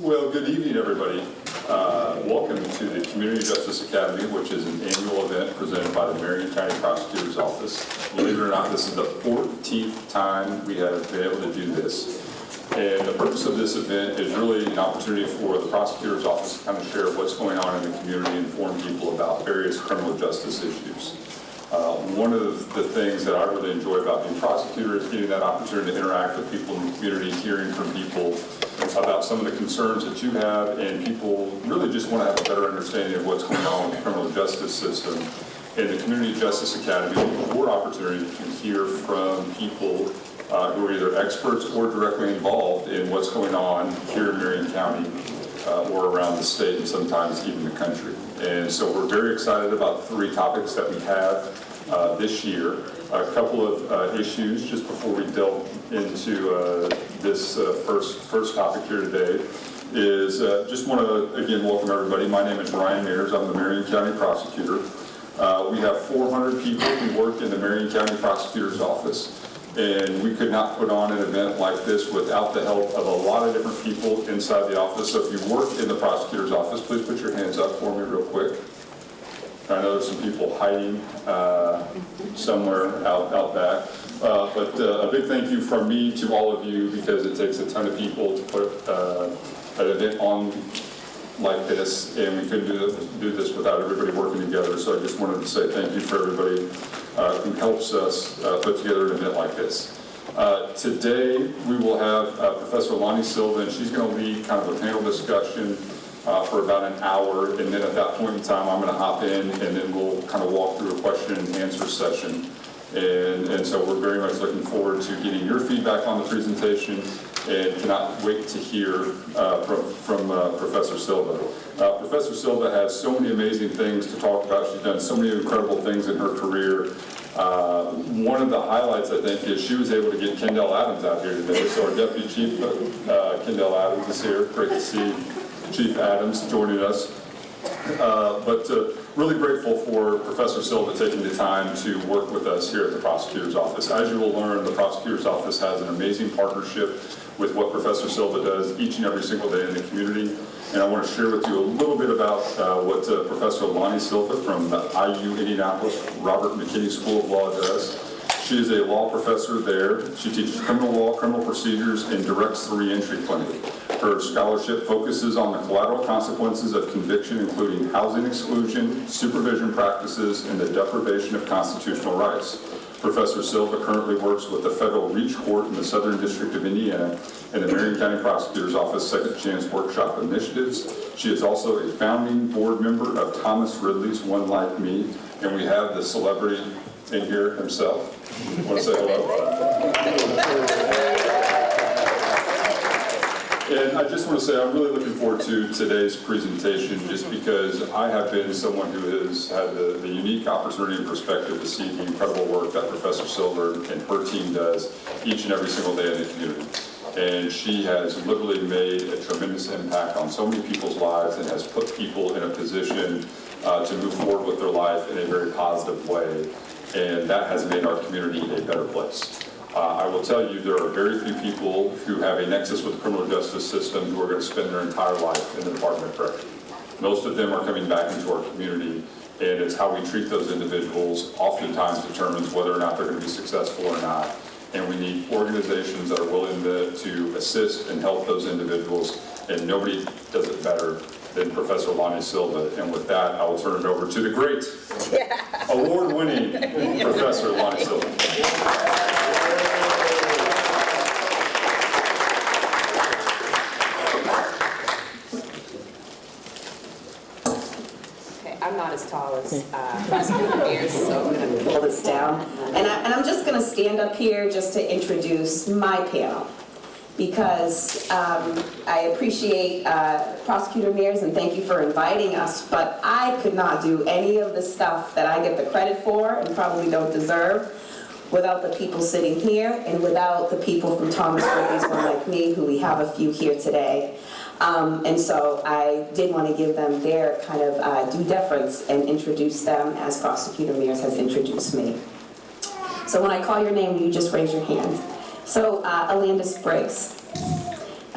Well, good evening, everybody. Welcome to the Community Justice Academy, which is an annual event presented by the Marion County Prosecutor's Office. Believe it or not, this is the 14th time we have been able to do this. And the purpose of this event is really an opportunity for the Prosecutor's Office to kind of share what's going on in the community and inform people about various criminal justice issues. One of the things that I really enjoy about being prosecutor is getting that opportunity to interact with people in the community, hearing from people about some of the concerns that you have, and people really just want to have a better understanding of what's going on in the criminal justice system. In the Community Justice Academy, we have more opportunity to hear from people who are either experts or directly involved in what's going on here in Marion County or around the state, and sometimes even the country. And so we're very excited about 3 topics that we have this year. A couple of issues just before we delve into this first topic here today is just want to again welcome everybody. My name is Ryan Mears. I'm the Marion County Prosecutor. We have 400 people who work in the Marion County Prosecutor's Office. And we could not put on an event like this without the help of a lot of different people inside the office. So if you work in the prosecutor's office, please put your hands up for me real quick. I know there's some people hiding somewhere out back. But a big thank you from me to all of you, because it takes a ton of people to put an event on like this, and we couldn't do this without everybody working together. So I just wanted to say thank you for everybody who helps us put together an event like this. Today we will have Professor Lonnie Silva, and she's going to lead kind of a panel discussion for about an hour, and then at that point in time I'm going to hop in, and then we'll kind of walk through a question and answer session. And so we're very much looking forward to getting your feedback on the presentation, and cannot wait to hear from Professor Silva. Professor Silva has so many amazing things to talk about. She's done so many incredible things in her career. One of the highlights, I think, is she was able to get Kendall Adams out here today. So our Deputy Chief, Kendall Adams, is here. Great to see Chief Adams joining us. But really grateful for Professor Silva taking the time to work with us here at the Prosecutor's Office. As you will learn, the Prosecutor's Office has an amazing partnership with what Professor Silva does each and every single day in the community. And I want to share with you a little bit about what Professor Lonnie Silva from the IU Indianapolis Robert McKinney School of Law does. She is a law professor there. She teaches criminal law, criminal procedures, and directs the Reentry clinic. Her scholarship focuses on the collateral consequences of conviction, including housing exclusion, supervision practices, and the deprivation of constitutional rights. Professor Silva currently works with the Federal Reach Court in the Southern District of Indiana and the Marion County Prosecutor's Office Second Chance Workshop Initiatives. She is also a founding board member of Thomas Ridley's One Like Me, and we have the celebrity in here himself. Want to say hello? And I just want to say I'm really looking forward to today's presentation, just because I have been someone who has had the unique opportunity and perspective to see the incredible work that Professor Silva and her team does each and every single day in the community. And she has literally made a tremendous impact on so many people's lives, and has put people in a position to move forward with their life in a very positive way. And that has made our community a better place. I will tell you, there are very few people who have a nexus with the criminal justice system who are going to spend their entire life in the Department of Correction. Most of them are coming back into our community, and it's how we treat those individuals oftentimes determines whether or not they're going to be successful or not. And we need organizations that are willing to assist and help those individuals, and nobody does it better than Professor Lonnie Silva. And with that, I will turn it over to the great, award-winning Professor Lonnie Silva. I'm not as tall as Prosecutor Mears, so I'm going to pull this down. And I'm just going to stand up here just to introduce my panel, because I appreciate Prosecutor Mears, and thank you for inviting us, but I could not do any of the stuff that I get the credit for and probably don't deserve without the people sitting here, and without the people from Thomas Ridley's One Like Me, who we have a few here today. And so I did want to give them their kind of due deference and introduce them as Prosecutor Mears has introduced me. So when I call your name, you just raise your hand. So Alanda Spriggs.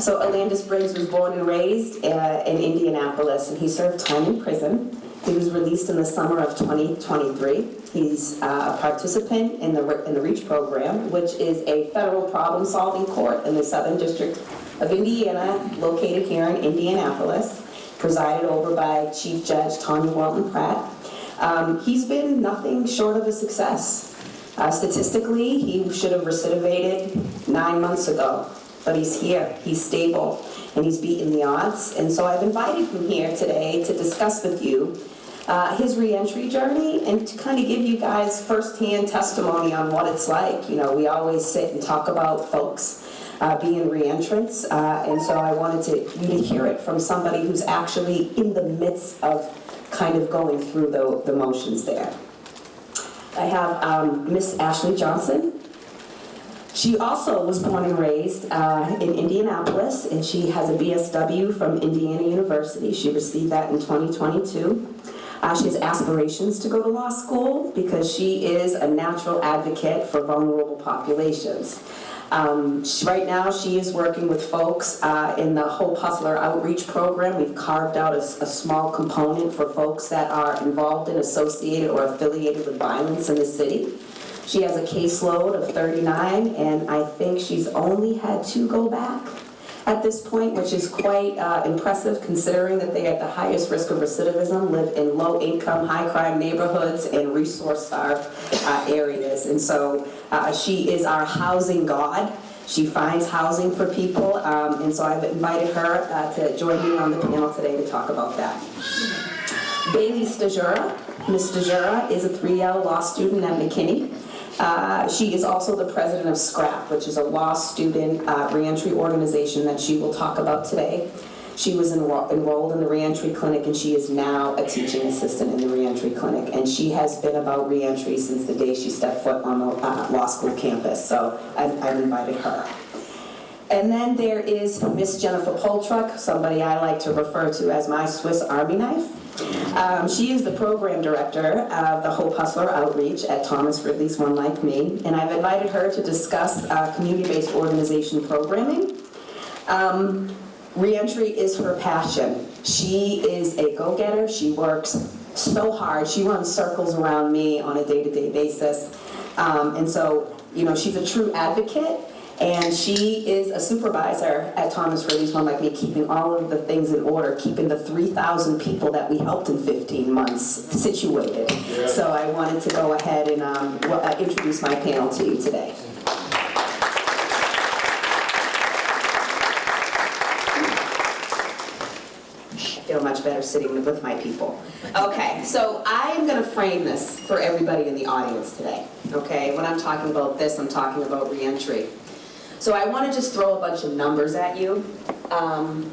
So Alandis Briggs was born and raised in Indianapolis, and he served time in prison. He was released in the summer of 2023. He's a participant in the REACH program, which is a federal problem-solving court in the Southern District of Indiana, located here in Indianapolis, presided over by Chief Judge Tanya Walton-Pratt. He's been nothing short of a success. Statistically, he should have recidivated 9 months ago, but he's here, he's stable, and he's beaten the odds. And so I've invited him here today to discuss with you his reentry journey and to kind of give you guys firsthand testimony on what it's like. You know, we always sit and talk about folks being reentrants, and so I wanted you to hear it from somebody who's actually in the midst of kind of going through the motions there. I have Miss Ashley Johnson. She also was born and raised in Indianapolis, and she has a BSW from Indiana University. She received that in 2022. She has aspirations to go to law school because she is a natural advocate for vulnerable populations. Right now, she is working with folks in the Hope Hustler Outreach Program. We've carved out a small component for folks that are involved in, associated, or affiliated with violence in the city. She has a caseload of 39, and I think she's only had 2 go back at this point, which is quite impressive considering that they are at the highest risk of recidivism, live in low-income, high-crime neighborhoods and resource-starved areas. And so she is our housing god. She finds housing for people, and so I've invited her to join me on the panel today to talk about that. Bailey Stajura. Ms. Stajura is a 3L law student at McKinney. She is also the president of SCRAP, which is a law student reentry organization that she will talk about today. She was enrolled in the reentry clinic, and she is now a teaching assistant in the reentry clinic. And she has been about reentry since the day she stepped foot on the law school campus. So I've invited her. And then there is Miss Jennifer Poltruck, somebody I like to refer to as my Swiss Army knife. She is the program director of the Hope Hustler Outreach at Thomas Ridley's One Like Me, and I've invited her to discuss community-based organization programming. Reentry is her passion. She is a go-getter. She works so hard. She runs circles around me on a day-to-day basis. And so, you know, she's a true advocate. And she is a supervisor at Thomas Ridley's One Like Me, keeping all of the things in order, keeping the 3,000 people that we helped in 15 months situated. Yeah. So I wanted to go ahead and introduce my panel to you today. I feel much better sitting with my people. Okay, so I am going to frame this for everybody in the audience today. Okay, when I'm talking about this, I'm talking about reentry. So I want to just throw a bunch of numbers at you. And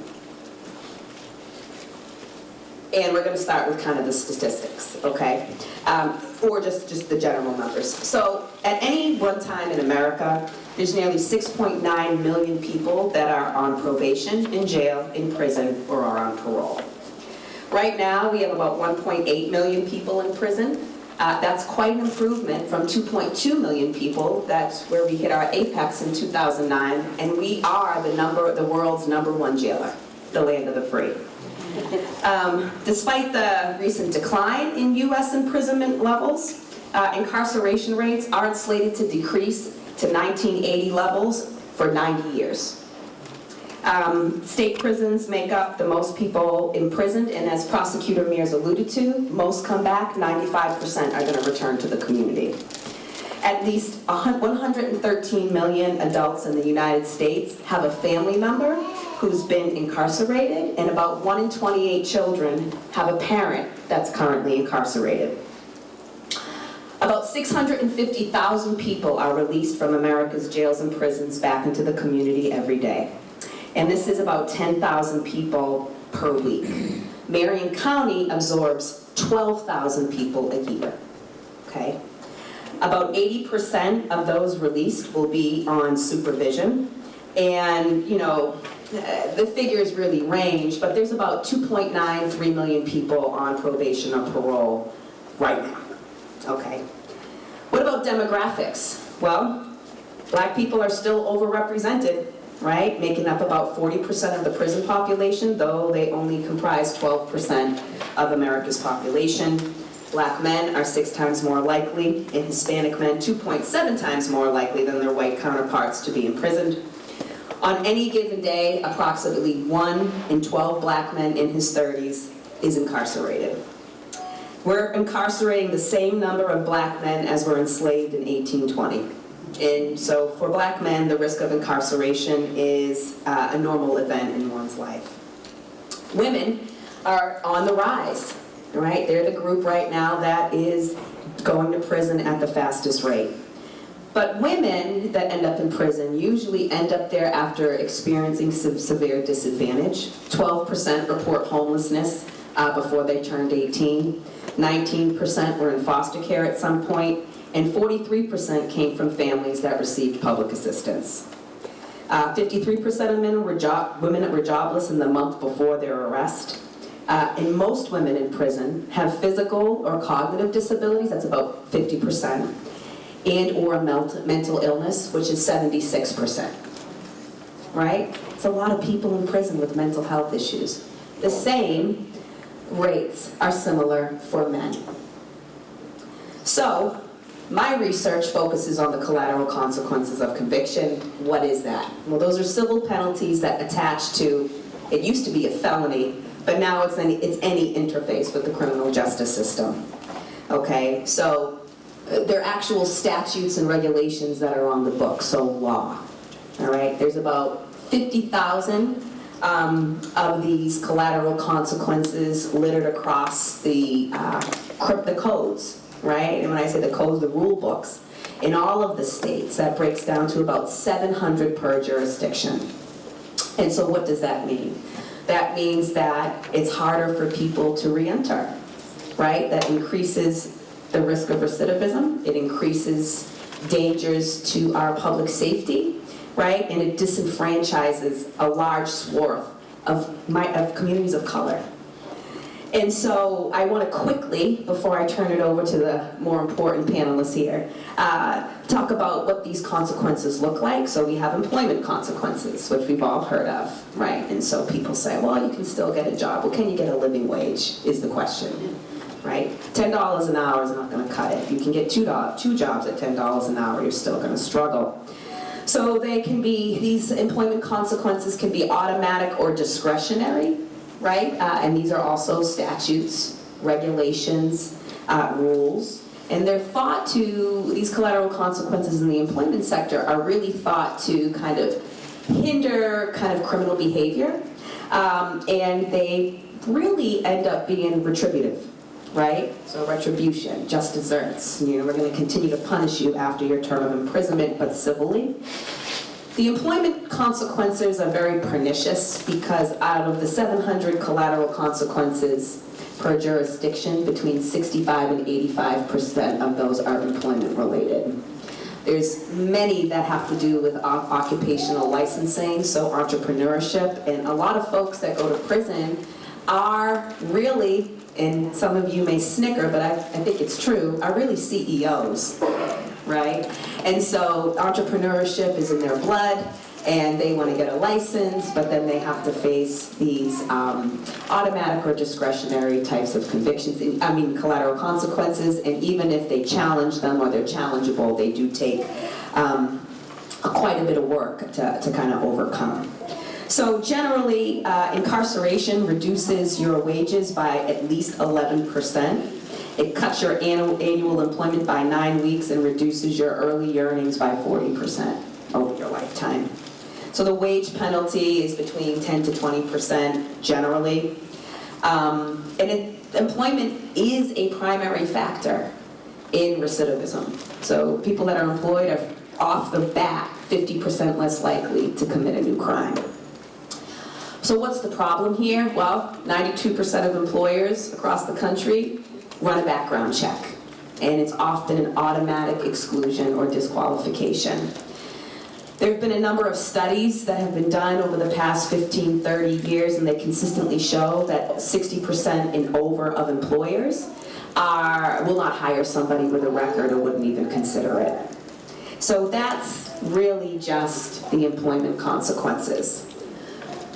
we're going to start with kind of the statistics, okay? Or just the general numbers. So at any one time in America, there's nearly 6.9 million people that are on probation, in jail, in prison, or are on parole. Right now, we have about 1.8 million people in prison. That's quite an improvement from 2.2 million people. That's where we hit our apex in 2009, and we are the world's #1 jailer, the land of the free. Despite the recent decline in U.S. imprisonment levels, incarceration rates aren't slated to decrease to 1980 levels for 90 years. State prisons make up the most people imprisoned, and as Prosecutor Mears alluded to, most come back, 95% are going to return to the community. At least 113 million adults in the United States have a family member who's been incarcerated, and about 1 in 28 children have a parent that's currently incarcerated. About 650,000 people are released from America's jails and prisons back into the community every day. And this is about 10,000 people per week. Marion County absorbs 12,000 people a year, okay? About 80% of those released will be on supervision. And, you know, the figures really range, but there's about 2.93 million people on probation or parole right now, okay? What about demographics? Well, Black people are still overrepresented right? Making up about 40% of the prison population, though they only comprise 12% of America's population. Black men are 6 times more likely, and Hispanic men 2.7 times more likely than their white counterparts to be imprisoned. On any given day, approximately 1 in 12 black men in his 30s is incarcerated. We're incarcerating the same number of black men as were enslaved in 1820. And so for black men, the risk of incarceration is a normal event in one's life. Women are on the rise, right? They're the group right now that is going to prison at the fastest rate. But women that end up in prison usually end up there after experiencing some severe disadvantage. 12% report homelessness before they turned 18. 19% were in foster care at some point, and 43% came from families that received public assistance. 53% of women were jobless in the month before their arrest. And most women in prison have physical or cognitive disabilities, that's about 50%, and or a mental illness, which is 76%, right? It's a lot of people in prison with mental health issues. The same rates are similar for men. So, my research focuses on the collateral consequences of conviction. What is that? Well, those are civil penalties that attach to, it used to be a felony, but now it's any interface with the criminal justice system. Okay, so they're actual statutes and regulations that are on the books, so law. All right, there's about 50,000 of these collateral consequences littered across the codes, right? And when I say the codes, the rule books, in all of the states, that breaks down to about 700 per jurisdiction. And so what does that mean? That means that it's harder for people to re-enter, right? That increases the risk of recidivism. It increases dangers to our public safety, right? And it disenfranchises a large swath of communities of color. And so I want to quickly, before I turn it over to the more important panelists here, talk about what these consequences look like. So we have employment consequences, which we've all heard of, right? And so people say, well, you can still get a job. Well, can you get a living wage, is the question, right? $10 an hour is not going to cut it. You can get two jobs at $10 an hour, you're still going to struggle. So they can be, these employment consequences can be automatic or discretionary, right? And these are also statutes, regulations, rules. And they're thought to, these collateral consequences in the employment sector are really thought to kind of hinder kind of criminal behavior. And they really end up being retributive, right? So retribution, just desserts. You know, we're going to continue to punish you after your term of imprisonment, but civilly. The employment consequences are very pernicious because out of the 700 collateral consequences per jurisdiction, between 65 and 85% of those are employment related. There's many that have to do with occupational licensing, so entrepreneurship, and a lot of folks that go to prison are really, and some of you may snicker, but I think it's true, are really CEOs, right? And so entrepreneurship is in their blood, and they want to get a license, but then they have to face these automatic or discretionary types of convictions, collateral consequences, and even if they challenge them or they're challengeable, they do take quite a bit of work to kind of overcome. So generally, incarceration reduces your wages by at least 11%. It cuts your annual employment by 9 weeks and reduces your early earnings by 40% over your lifetime. So the wage penalty is between 10 to 20% generally. Employment is a primary factor in recidivism. So people that are employed are off the bat 50% less likely to commit a new crime. So what's the problem here? Well, 92% of employers across the country run a background check, and it's often an automatic exclusion or disqualification. There have been a number of studies that have been done over the past 15, 30 years, and they consistently show that 60% and over of employers will not hire somebody with a record or wouldn't even consider it. So that's really just the employment consequences.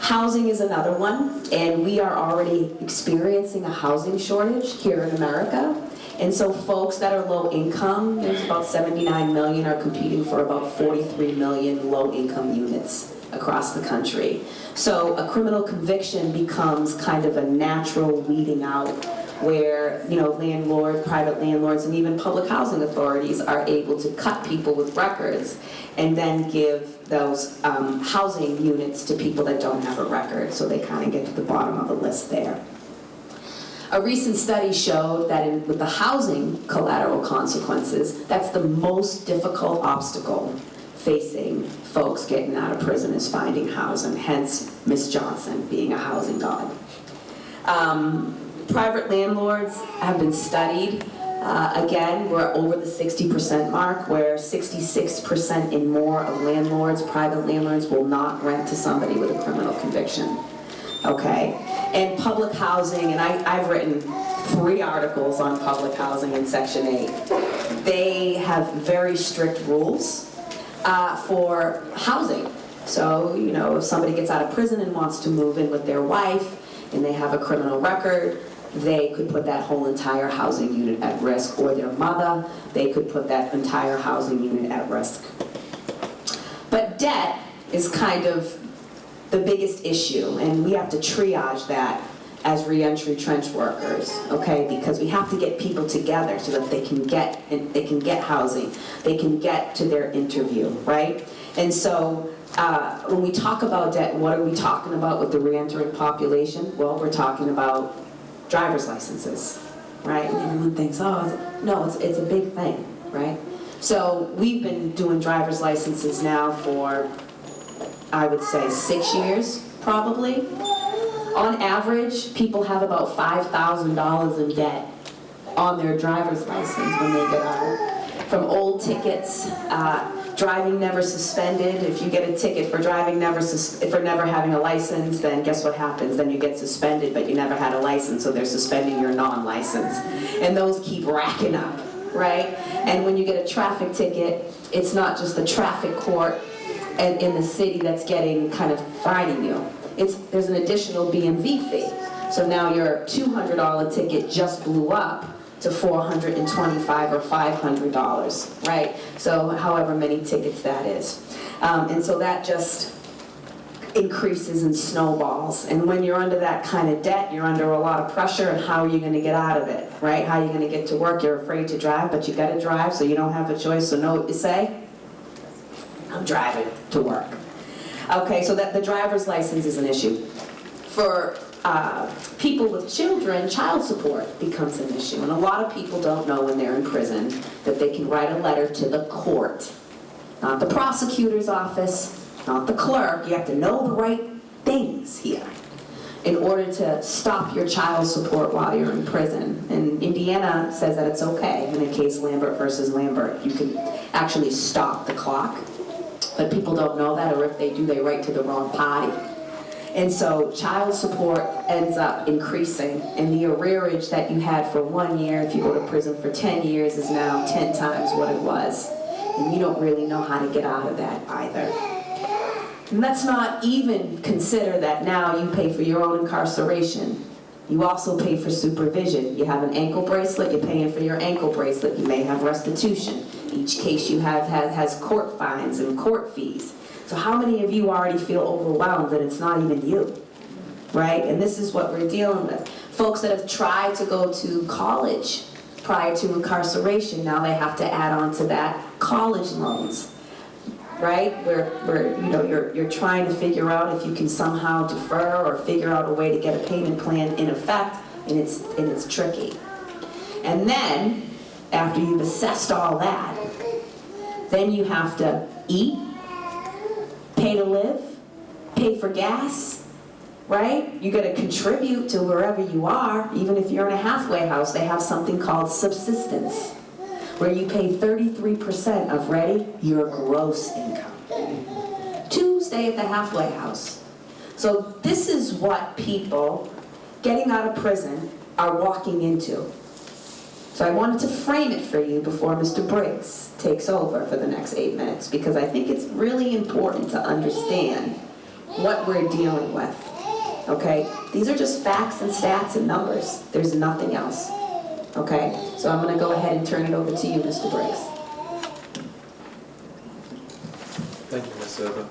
Housing is another one, and we are already experiencing a housing shortage here in America. And so folks that are low income, there's about 79 million, are competing for about 43 million low income units across the country. So a criminal conviction becomes kind of a natural weeding out where, you know, landlords, private landlords, and even public housing authorities are able to cut people with records and then give those housing units to people that don't have a record, so they kind of get to the bottom of the list there. A recent study showed that with the housing collateral consequences, that's the most difficult obstacle facing folks getting out of prison is finding housing, hence Miss Johnson being a housing god. Private landlords have been studied. Again, we're over the 60% mark, where 66% and more of landlords, private landlords, will not rent to somebody with a criminal conviction. Okay? And public housing, and I've written 3 articles on public housing in Section 8. They have very strict rules for housing. So, you know, if somebody gets out of prison and wants to move in with their wife and they have a criminal record, they could put that whole entire housing unit at risk, or their mother, they could put that entire housing unit at risk. But debt is kind of the biggest issue, and we have to triage that as reentry trench workers, okay? Because we have to get people together so that they can get housing, they can get to their interview, right? And so when we talk about debt, what are we talking about with the reentering population? Well, we're talking about driver's licenses, right? And everyone thinks, oh, no, it's a big thing, right? So we've been doing driver's licenses now for, I would say, 6 years, probably. On average, people have about $5,000 in debt on their driver's license when they get out. From old tickets, driving never suspended. If you get a ticket for driving for never having a license, then guess what happens? Then you get suspended, but you never had a license, so they're suspending your non-license. And those keep racking up, right? And when you get a traffic ticket, it's not just the traffic court and in the city that's getting kind of fining you. There's an additional BMV fee. So now your $200 ticket just blew up to $425 or $500, right? So however many tickets that is. And so that just increases and snowballs. And when you're under that kind of debt, you're under a lot of pressure, and how are you going to get out of it, right? How are you going to get to work? You're afraid to drive, but you got to drive, so you don't have a choice. So know what you say? I'm driving to work. Okay, so that the driver's license is an issue. For people with children, child support becomes an issue. And a lot of people don't know when they're in prison that they can write a letter to the court, not the prosecutor's office, not the clerk. You have to know the right things here in order to stop your child support while you're in prison. And Indiana says that it's okay in a case Lambert versus Lambert. You can actually stop the clock, but people don't know that, or if they do, they write to the wrong party. And so child support ends up increasing, and the arrearage that you had for 1 year, if you go to prison for 10 years, is now 10 times what it was. And you don't really know how to get out of that either. And let's not even consider that now you pay for your own incarceration. You also pay for supervision. You have an ankle bracelet, you're paying for your ankle bracelet. You may have restitution. Each case you have has court fines and court fees. So how many of you already feel overwhelmed that it's not even you, right? And this is what we're dealing with. Folks that have tried to go to college prior to incarceration, now they have to add on to that college loans, right? Where you know, you're trying to figure out if you can somehow defer or figure out a way to get a payment plan in effect, and it's tricky. And then, after you've assessed all that, then you have to eat, pay to live, pay for gas, right? You got to contribute to wherever you are. Even if you're in a halfway house, they have something called subsistence, where you pay 33% of, ready, your gross income to stay at the halfway house. So this is what people getting out of prison are walking into. So I wanted to frame it for you before Mr. Briggs takes over for the next 8 minutes, because I think it's really important to understand what we're dealing with, okay? These are just facts and stats and numbers. There's nothing else, okay? So I'm gonna go ahead and turn it over to you, Mr. Briggs. Thank you, Ms. Silva.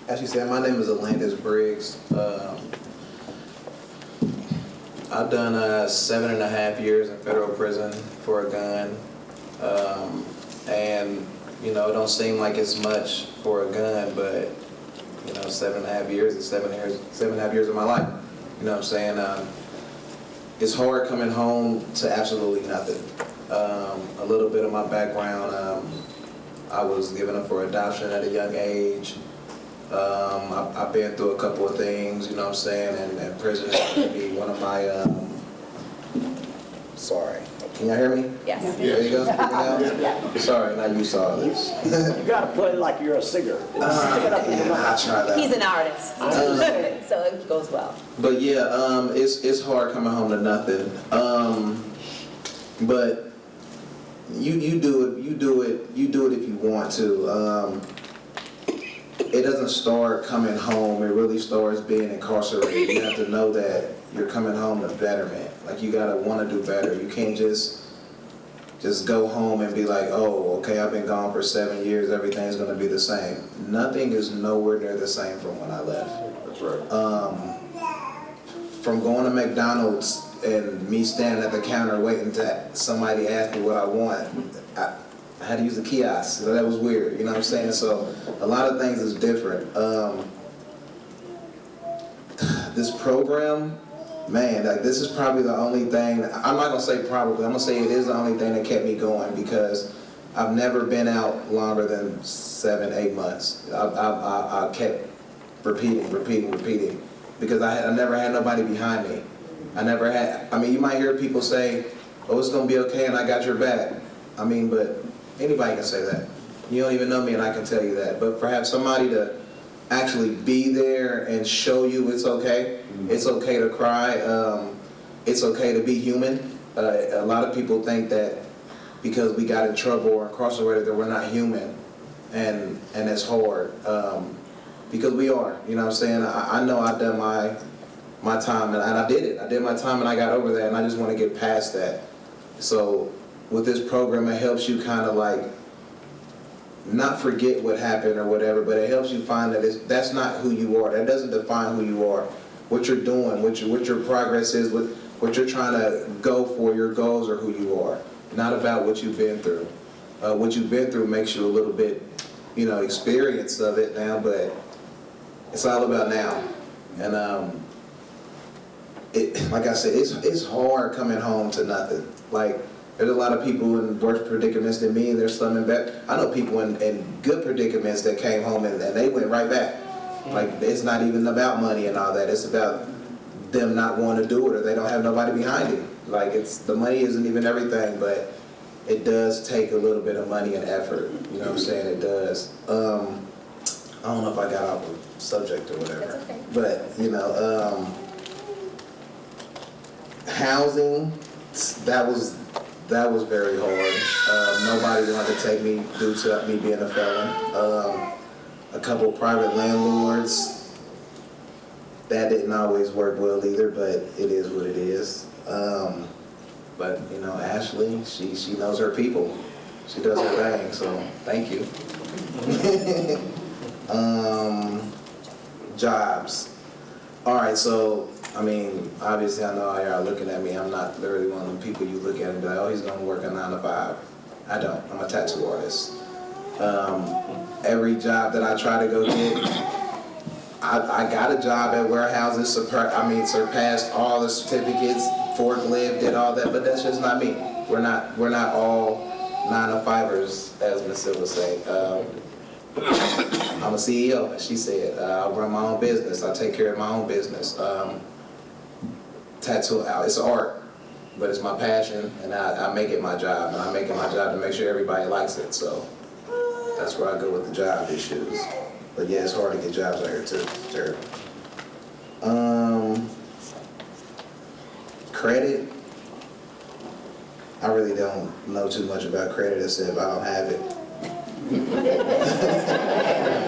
As you said, my name is Alandis Briggs. I've done 7.5 years in federal prison for a gun. And, you know, it don't seem like it's much for a gun, but, you know, 7.5 years is 7.5 years of my life. You know what I'm saying? It's hard coming home to absolutely nothing. A little bit of my background, I was given up for adoption at a young age. I've been through a couple of things, you know what I'm saying, and prison is going to be one of my, sorry, can y'all hear me? Yes. There you go. Yeah. Sorry, now you saw this. You gotta play like you're a singer. Stick it up in your Yeah, I mouth. try that. He's an artist, so it goes well. But yeah, it's hard coming home to nothing. But you do it if you want to. It doesn't start coming home. It really starts being incarcerated. You have to know that you're coming home to betterment. Like, you gotta want to do better. You can't just go home and be like, oh, okay, I've been gone for 7 years. Everything's gonna be the same. Nothing is nowhere near the same from when I left. That's right. From going to McDonald's and me standing at the counter waiting to somebody ask me what I want, I had to use the kiosk. So that was weird, you know what I'm saying? So a lot of things is different. This program, man, like, this is probably the only thing, I'm not gonna say probably, I'm gonna say it is the only thing that kept me going, because I've never been out longer than 7, 8 months. I kept repeating, because I never had nobody behind me. I mean, you might hear people say, oh, it's gonna be okay and I got your back. I mean, but anybody can say that. You don't even know me and I can tell you that. But for have somebody to actually be there and show you it's okay. It's okay to cry. It's okay to be human. A lot of people think that because we got in trouble or incarcerated that we're not human, and it's hard. Because we are, you know what I'm saying? I know I've done my time, and I did it. I did my time and I got over that, and I just want to get past that. So with this program, it helps you kind of like not forget what happened or whatever, but it helps you find that that's not who you are. That doesn't define who you are. What you're doing, what your progress is, what you're trying to go for, your goals are who you are. Not about what you've been through. What you've been through makes you a little bit, you know, experience of it now, but it's all about now. And like I said, it's hard coming home to nothing. Like, there's a lot of people in worse predicaments than me, and there's some in bad. I know people in good predicaments that came home and they went right back. Like, it's not even about money and all that. It's about them not wanting to do it, or they don't have nobody behind it. Like, the money isn't even everything, but it does take a little bit of money and effort. You know what I'm saying? It does. I don't know if I got off the subject or whatever. That's okay. But, you know, housing, that was very hard. Nobody wanted to take me due to me being a felon. A couple private landlords, that didn't always work well either, but it is what it is. But, you know, Ashley, she knows her people. She does her thing, so thank you. Jobs. All right, so, I mean, obviously I know how y'all are looking at me. I'm not literally one of them people you look at and be like, oh, he's gonna work a 9 to 5. I don't. I'm a tattoo artist. Every job that I try to go get, I got a job at warehouses, surpassed all the certificates, forklift, did all that, but that's just not me. We're not all 9 to 5ers, as Ms. Silva said. I'm a CEO, as she said. I run my own business. I take care of my own business. Tattoo, it's art, but it's my passion, and I make it my job, and I make it my job to make sure everybody likes it. So that's where I go with the job issues. But yeah, it's hard to get jobs out here too. Sure. Credit, I really don't know too much about credit except I don't have it.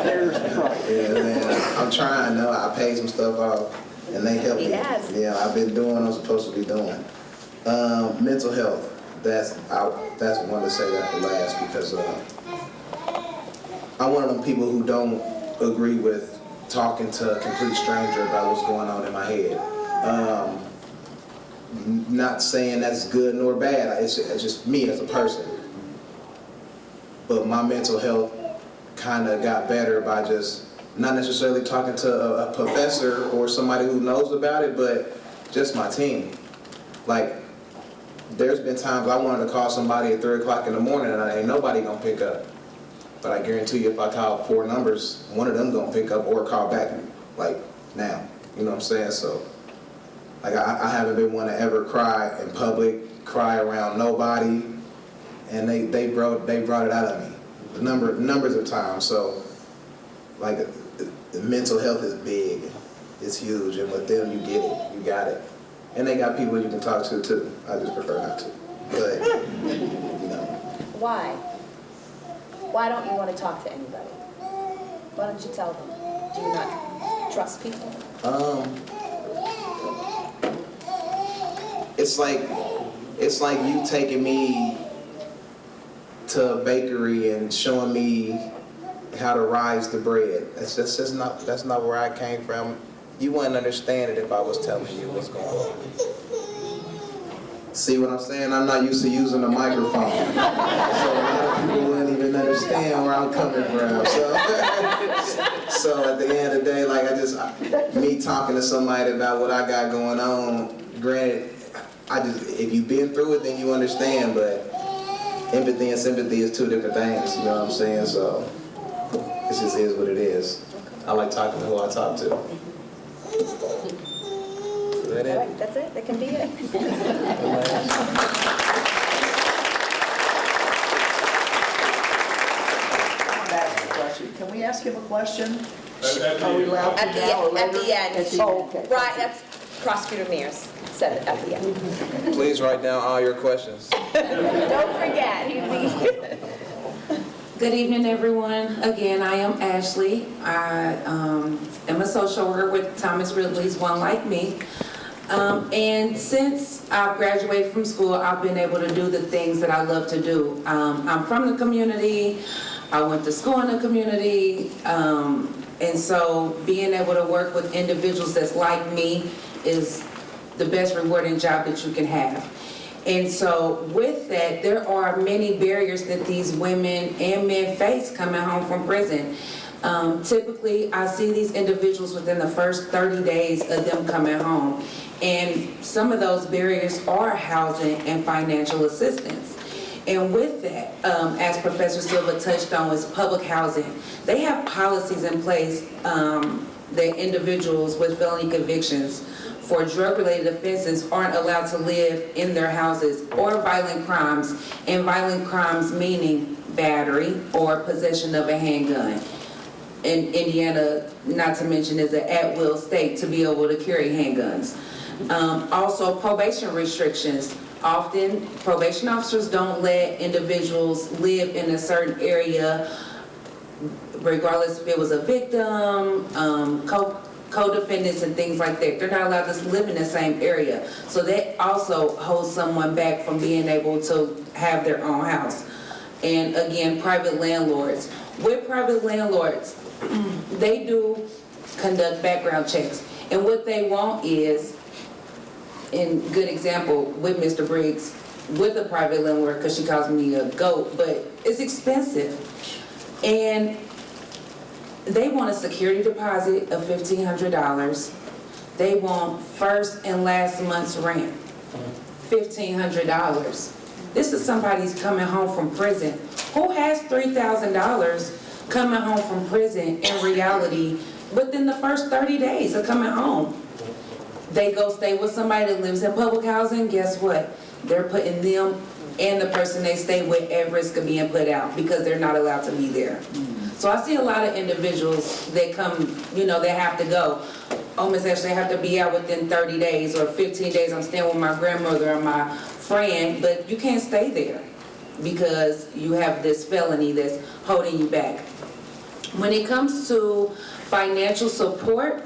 There's pride. Yeah, man, I'm trying. No, I paid some stuff off, and they helped me. Yes. Yeah, I've been doing what I'm supposed to be doing. Mental health. That's one to say that for last because I'm one of them people who don't agree with talking to a complete stranger about what's going on in my head. Not saying that's good nor bad. It's just me as a person. But my mental health kind of got better by just not necessarily talking to a professor or somebody who knows about it, but just my team. Like, there's been times I wanted to call somebody at 3 o'clock in the morning and ain't nobody gonna pick up. But I guarantee you if I call 4 numbers, one of them gonna pick up or call back, like, now. You know what I'm saying? So, like, I haven't been one to ever cry in public, cry around nobody, and they brought it out of me. Numbers of times. So, like, the mental health is big. It's huge, and with them, you get it. You got it. And they got people you can talk to, too. I just prefer not to. But, you know. Why? Why don't you want to talk to anybody? Why don't you tell them? Do you not trust people? It's like you taking me to a bakery and showing me how to rise the bread. That's not where I came from. You wouldn't understand it if I was telling you what's going on. See what I'm saying? I'm not used to using a microphone. So a lot of people wouldn't even understand where I'm coming from. So at the end of the day, like me talking to somebody about what I got going on, granted, if you've been through it, then you understand, but empathy and sympathy is 2 different things, you know what I'm saying? So it just is what it is. I like talking to who I talk to. Is that it? All right, that's it. That can be it. Can we ask him a question? At Are we the- allowed to At the, now or at later? the end. Oh, okay. Right, that's Prosecutor Mears said it at the end. Please write down all your questions. Don't forget. Good evening, everyone. Again, I am Ashley. I am a social worker with Thomas Ridley's One Like Me. And since I've graduated from school, I've been able to do the things that I love to do. I'm from the community. I went to school in the community. And so being able to work with individuals that's like me is the best rewarding job that you can have. And so with that, there are many barriers that these women and men face coming home from prison. Typically, I see these individuals within the first 30 days of them coming home. And some of those barriers are housing and financial assistance. And with that, as Professor Silva touched on, is public housing. They have policies in place that individuals with felony convictions for drug-related offenses aren't allowed to live in their houses, or violent crimes, and violent crimes meaning battery or possession of a handgun. In Indiana, not to mention, is an at-will state to be able to carry handguns. Also, probation restrictions. Often, probation officers don't let individuals live in a certain area, regardless if it was a victim, co-defendants and things like that. They're not allowed to live in the same area. So that also holds someone back from being able to have their own house. And again, private landlords. With private landlords, they do conduct background checks. And what they want is, in good example with Mr. Briggs, with a private landlord, because she calls me a goat, but it's expensive. And they want a security deposit of $1,500. They want first and last month's rent, $1,500. This is somebody who's coming home from prison. Who has $3,000 coming home from prison in reality within the first 30 days of coming home? They go stay with somebody that lives in public housing, guess what? They're putting them and the person they stay with at risk of being put out because they're not allowed to be there. So I see a lot of individuals that come, they have to go. oh, Miss Ashley, I have to be out within 30 days or 15 days. I'm staying with my grandmother or my friend, but you can't stay there because you have this felony that's holding you back. When it comes to financial support,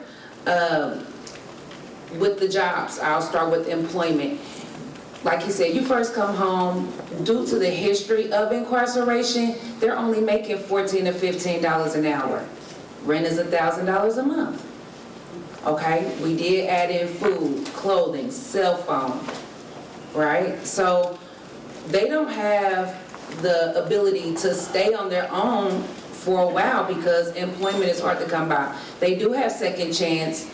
with the jobs, I'll start with employment. Like you said, you first come home, due to the history of incarceration, they're only making $14 to $15 an hour. Rent is $1,000 a month. Okay, we did add in food, clothing, cell phone, right? So they don't have the ability to stay on their own for a while because employment is hard to come by. They do have second chance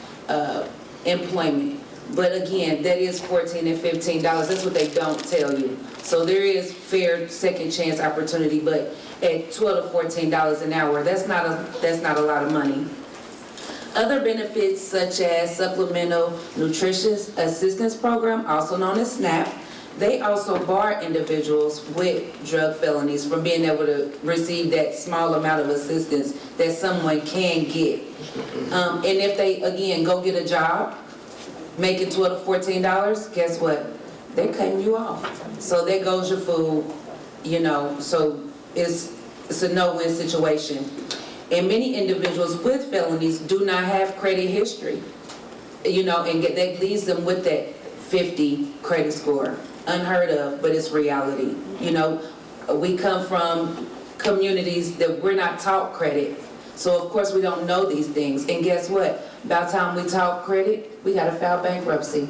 employment, but again, that is $14 and $15. That's what they don't tell you. So there is fair second chance opportunity, but at $12 to $14 an hour, that's not a lot of money. Other benefits such as Supplemental Nutritious Assistance Program, also known as SNAP, they also bar individuals with drug felonies from being able to receive that small amount of assistance that someone can get. And if they, again, go get a job, making $12 to $14, guess what? They're cutting you off. So there goes your food, you know, so it's a no-win situation. And many individuals with felonies do not have credit history, you know, and that leaves them with that 50 credit score. Unheard of, but it's reality. You know, we come from communities that we're not taught credit. So of course we don't know these things. And guess what? About time we taught credit, we gotta file bankruptcy.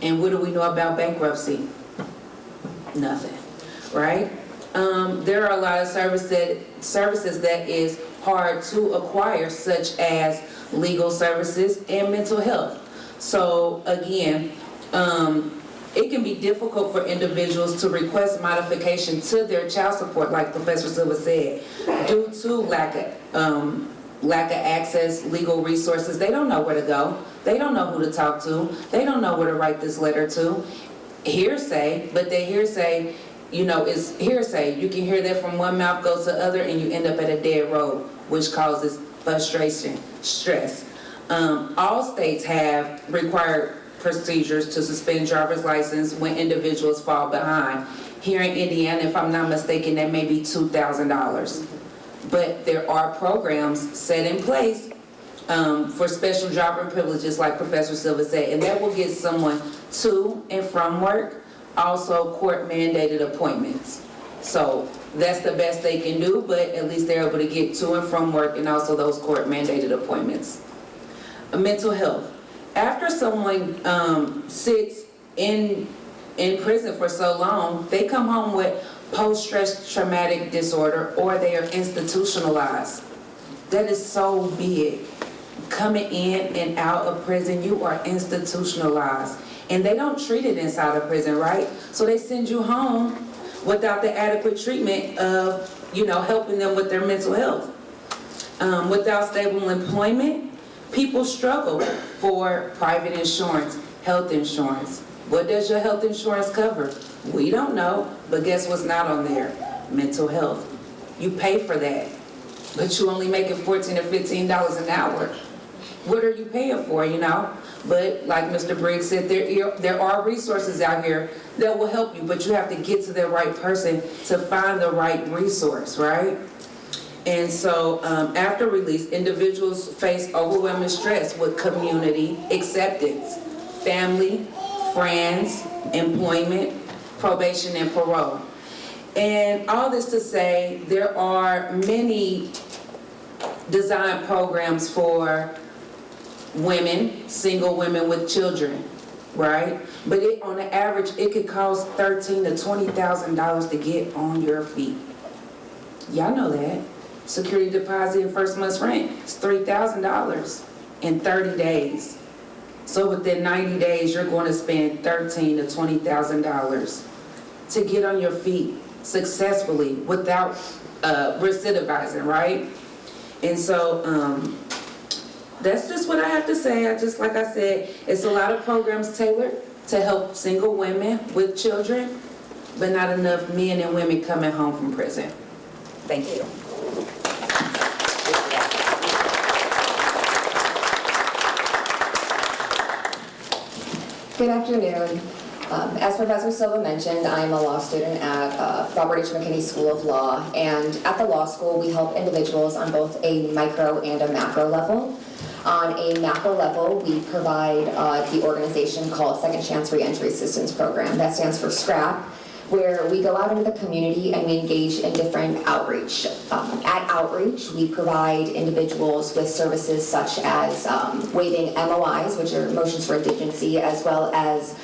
And what do we know about bankruptcy? Nothing, right? There are a lot of services that is hard to acquire, such as legal services and mental health. So again, it can be difficult for individuals to request modification to their child support, like Professor Silva said, due to lack of access, legal resources. They don't know where to go. They don't know who to talk to. They don't know where to write this letter to. Hearsay, but the hearsay, you know, is hearsay. You can hear that from one mouth, goes to the other, and you end up at a dead road, which causes frustration, stress. All states have required procedures to suspend driver's license when individuals fall behind. Here in Indiana, if I'm not mistaken, that may be $2,000. But there are programs set in place for special driver privileges, like Professor Silva said, and that will get someone to and from work, also court-mandated appointments. So that's the best they can do, but at least they're able to get to and from work and also those court-mandated appointments. Mental health. After someone sits in prison for so long, they come home with post-stress traumatic disorder, or they are institutionalized. That is so big. Coming in and out of prison, you are institutionalized. And they don't treat it inside of prison, right? So they send you home without the adequate treatment of, you know, helping them with their mental health. Without stable employment, people struggle for private insurance, health insurance. What does your health insurance cover? We don't know, but guess what's not on there? Mental health. You pay for that, but you only make it $14 or $15 an hour. What are you paying for, you know? But like Mr. Briggs said, there are resources out here that will help you, but you have to get to the right person to find the right resource, right? And so after release, individuals face overwhelming stress with community acceptance, family, friends, employment, probation, and parole. And all this to say, there are many design programs for women, single women with children, right? But on the average, it could cost $13,000 to $20,000 to get on your feet. Y'all know that. Security deposit and first month's rent is $3,000 in 30 days. So within 90 days, you're going to spend $13,000 to $20,000 to get on your feet successfully without recidivizing, right? And so that's just what I have to say. Like I said, it's a lot of programs tailored to help single women with children, but not enough men and women coming home from prison. Thank you. Good afternoon. As Professor Silva mentioned, I'm a law student at Robert H. McKinney School of Law, and at the law school we help individuals on both a micro and a macro level. On a macro level, we provide the organization called Second Chance Reentry Assistance Program. That stands for SCRAP, where we go out into the community and we engage in different outreach. At outreach, we provide individuals with services such as waiving MOIs, which are motions for indigency, as well as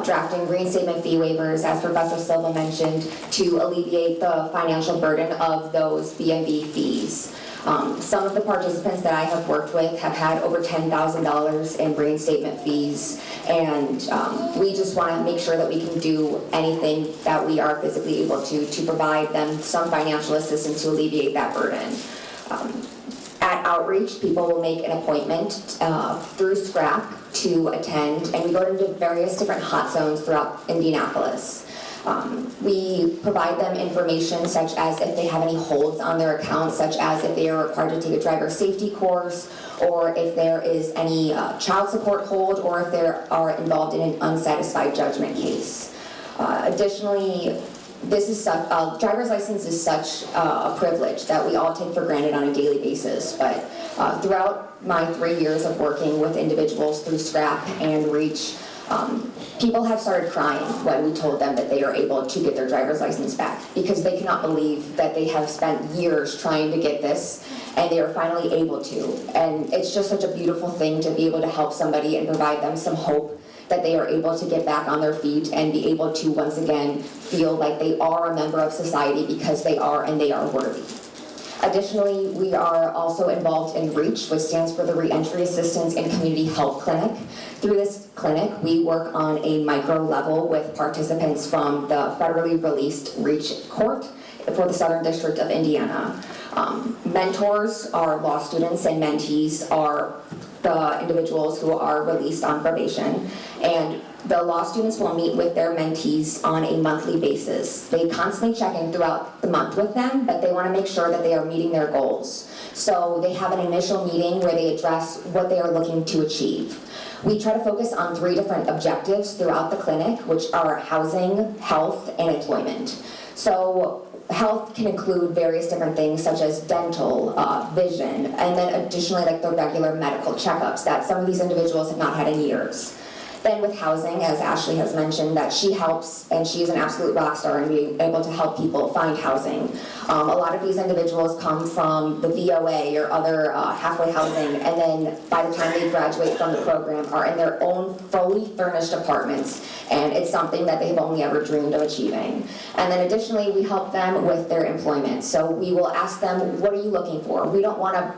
drafting reinstatement fee waivers, as Professor Silva mentioned, to alleviate the financial burden of those B&B fees. Some of the participants that I have worked with have had over $10,000 in reinstatement fees, and we just want to make sure that we can do anything that we are physically able to provide them some financial assistance to alleviate that burden. At outreach, people will make an appointment through SCRAP to attend, and we go into various different hot zones throughout Indianapolis. We provide them information such as if they have any holds on their account, such as if they are required to take a driver safety course, or if there is any child support hold, or if they are involved in an unsatisfied judgment case. Additionally, this is driver's license is such a privilege that we all take for granted on a daily basis, but throughout my 3 years of working with individuals through SCRAP and REACH, people have started crying when we told them that they are able to get their driver's license back, because they cannot believe that they have spent years trying to get this and they are finally able to. And it's just such a beautiful thing to be able to help somebody and provide them some hope that they are able to get back on their feet and be able to once again feel like they are a member of society, because they are, and they are worthy. Additionally, we are also involved in REACH, which stands for the Reentry Assistance and Community Help Clinic. Through this clinic, we work on a micro level with participants from the federally released REACH court for the Southern District of Indiana. Mentors are law students, and mentees are the individuals who are released on probation. And the law students will meet with their mentees on a monthly basis. They constantly check in throughout the month with them, but they want to make sure that they are meeting their goals. So they have an initial meeting where they address what they are looking to achieve. We try to focus on 3 different objectives throughout the clinic, which are housing, health, and employment. So health can include various different things such as dental, vision, and then additionally like the regular medical checkups that some of these individuals have not had in years. Then with housing, as Ashley has mentioned, that she helps, and she is an absolute rock star in being able to help people find housing. A lot of these individuals come from the VOA or other halfway housing, and then by the time they graduate from the program are in their own fully furnished apartments, and it's something that they've only ever dreamed of achieving. And then additionally, we help them with their employment. So we will ask them, what are you looking for? We don't want to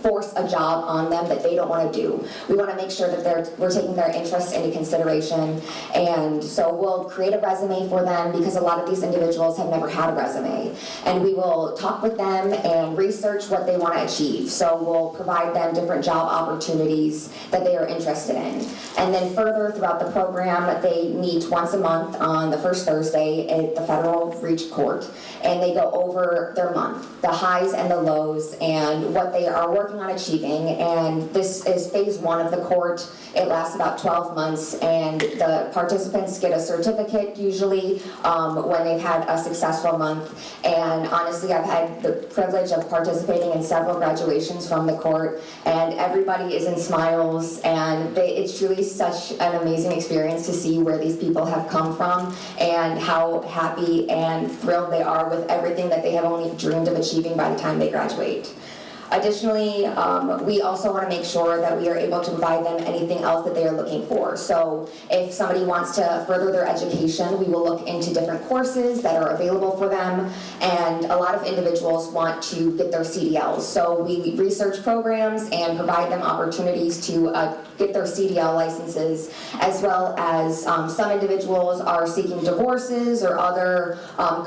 force a job on them that they don't want to do. We want to make sure that we're taking their interests into consideration, and so we'll create a resume for them, because a lot of these individuals have never had a resume, and we will talk with them and research what they want to achieve. So we'll provide them different job opportunities that they are interested in. And then further throughout the program, they meet once a month on the first Thursday at the Federal REACH Court, and they go over their month, the highs and the lows, and what they are working on achieving. And this is phase 1 of the court. It lasts about 12 months, and the participants get a certificate usually when they've had a successful month. And honestly, I've had the privilege of participating in several graduations from the court, and everybody is in smiles, and it's truly such an amazing experience to see where these people have come from and how happy and thrilled they are with everything that they have only dreamed of achieving by the time they graduate. Additionally, we also want to make sure that we are able to provide them anything else that they are looking for. So if somebody wants to further their education, we will look into different courses that are available for them. And a lot of individuals want to get their CDLs. So we research programs and provide them opportunities to get their CDL licenses, as well as some individuals are seeking divorces or other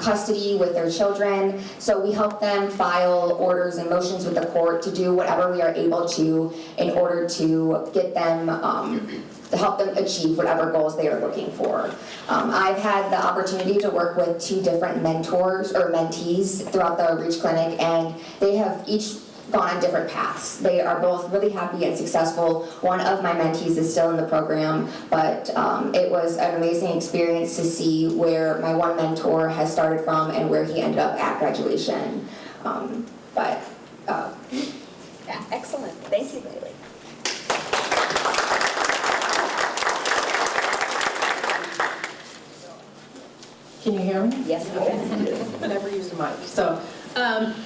custody with their children. So we help them file orders and motions with the court to do whatever we are able to in order to get them, to help them achieve whatever goals they are looking for. I've had the opportunity to work with 2 different mentors or mentees throughout the REACH clinic, and they have each gone on different paths. They are both really happy and successful. One of my mentees is still in the program, but it was an amazing experience to see where my one mentor has started from and where he ended up at graduation. Yeah, excellent. Thank you, Bailey. Can you hear me? Yes, we can. Never used a mic. So,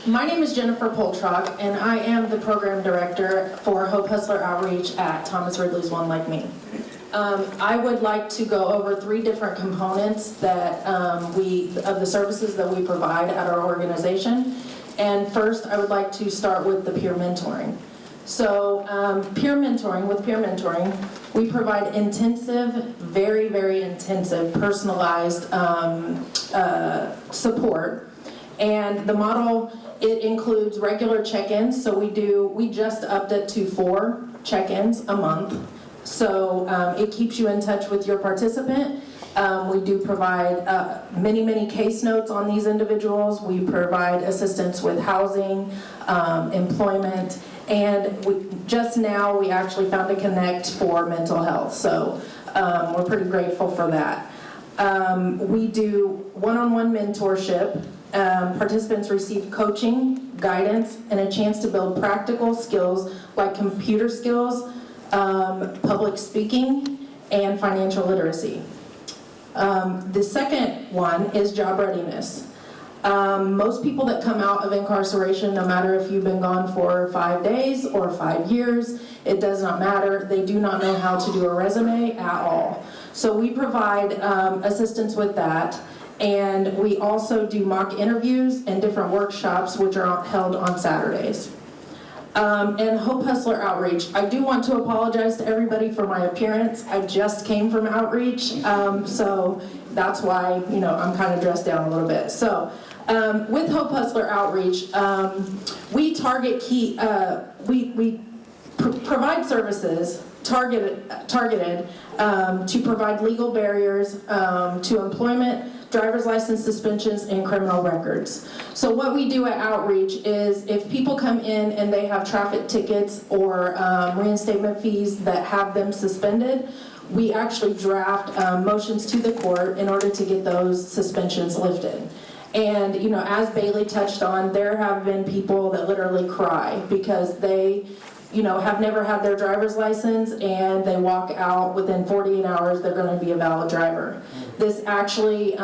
my name is Jennifer Poltrock, and I am the program director for Hope Hustler Outreach at Thomas Ridley's One Like Me. I would like to go over 3 different components that of the services that we provide at our organization. And first, I would like to start with the peer mentoring. So, with peer mentoring, we provide intensive, very, very intensive, personalized support. And the model, it includes regular check-ins. So we just upped it to 4 check-ins a month. So it keeps you in touch with your participant. We do provide many, many case notes on these individuals. We provide assistance with housing, employment, and just now we actually found a connect for mental health. So we're pretty grateful for that. We do one-on-one mentorship. Participants receive coaching, guidance, and a chance to build practical skills like computer skills, public speaking, and financial literacy. The second one is job readiness. Most people that come out of incarceration, no matter if you've been gone for 5 days or 5 years, it does not matter. They do not know how to do a resume at all. So we provide assistance with that. And we also do mock interviews and different workshops which are held on Saturdays. And Hope Hustler Outreach. I do want to apologize to everybody for my appearance. I just came from outreach, so that's why, I'm kind of dressed down a little bit. So, with Hope Hustler Outreach, we target we provide services targeted to provide legal barriers to employment, driver's license suspensions, and criminal records. So what we do at Outreach is if people come in and they have traffic tickets or reinstatement fees that have them suspended, we actually draft motions to the court in order to get those suspensions lifted. And as Bailey touched on, there have been people that literally cry because they have never had their driver's license and they walk out within 48 hours, they're going to be a valid driver. This actually,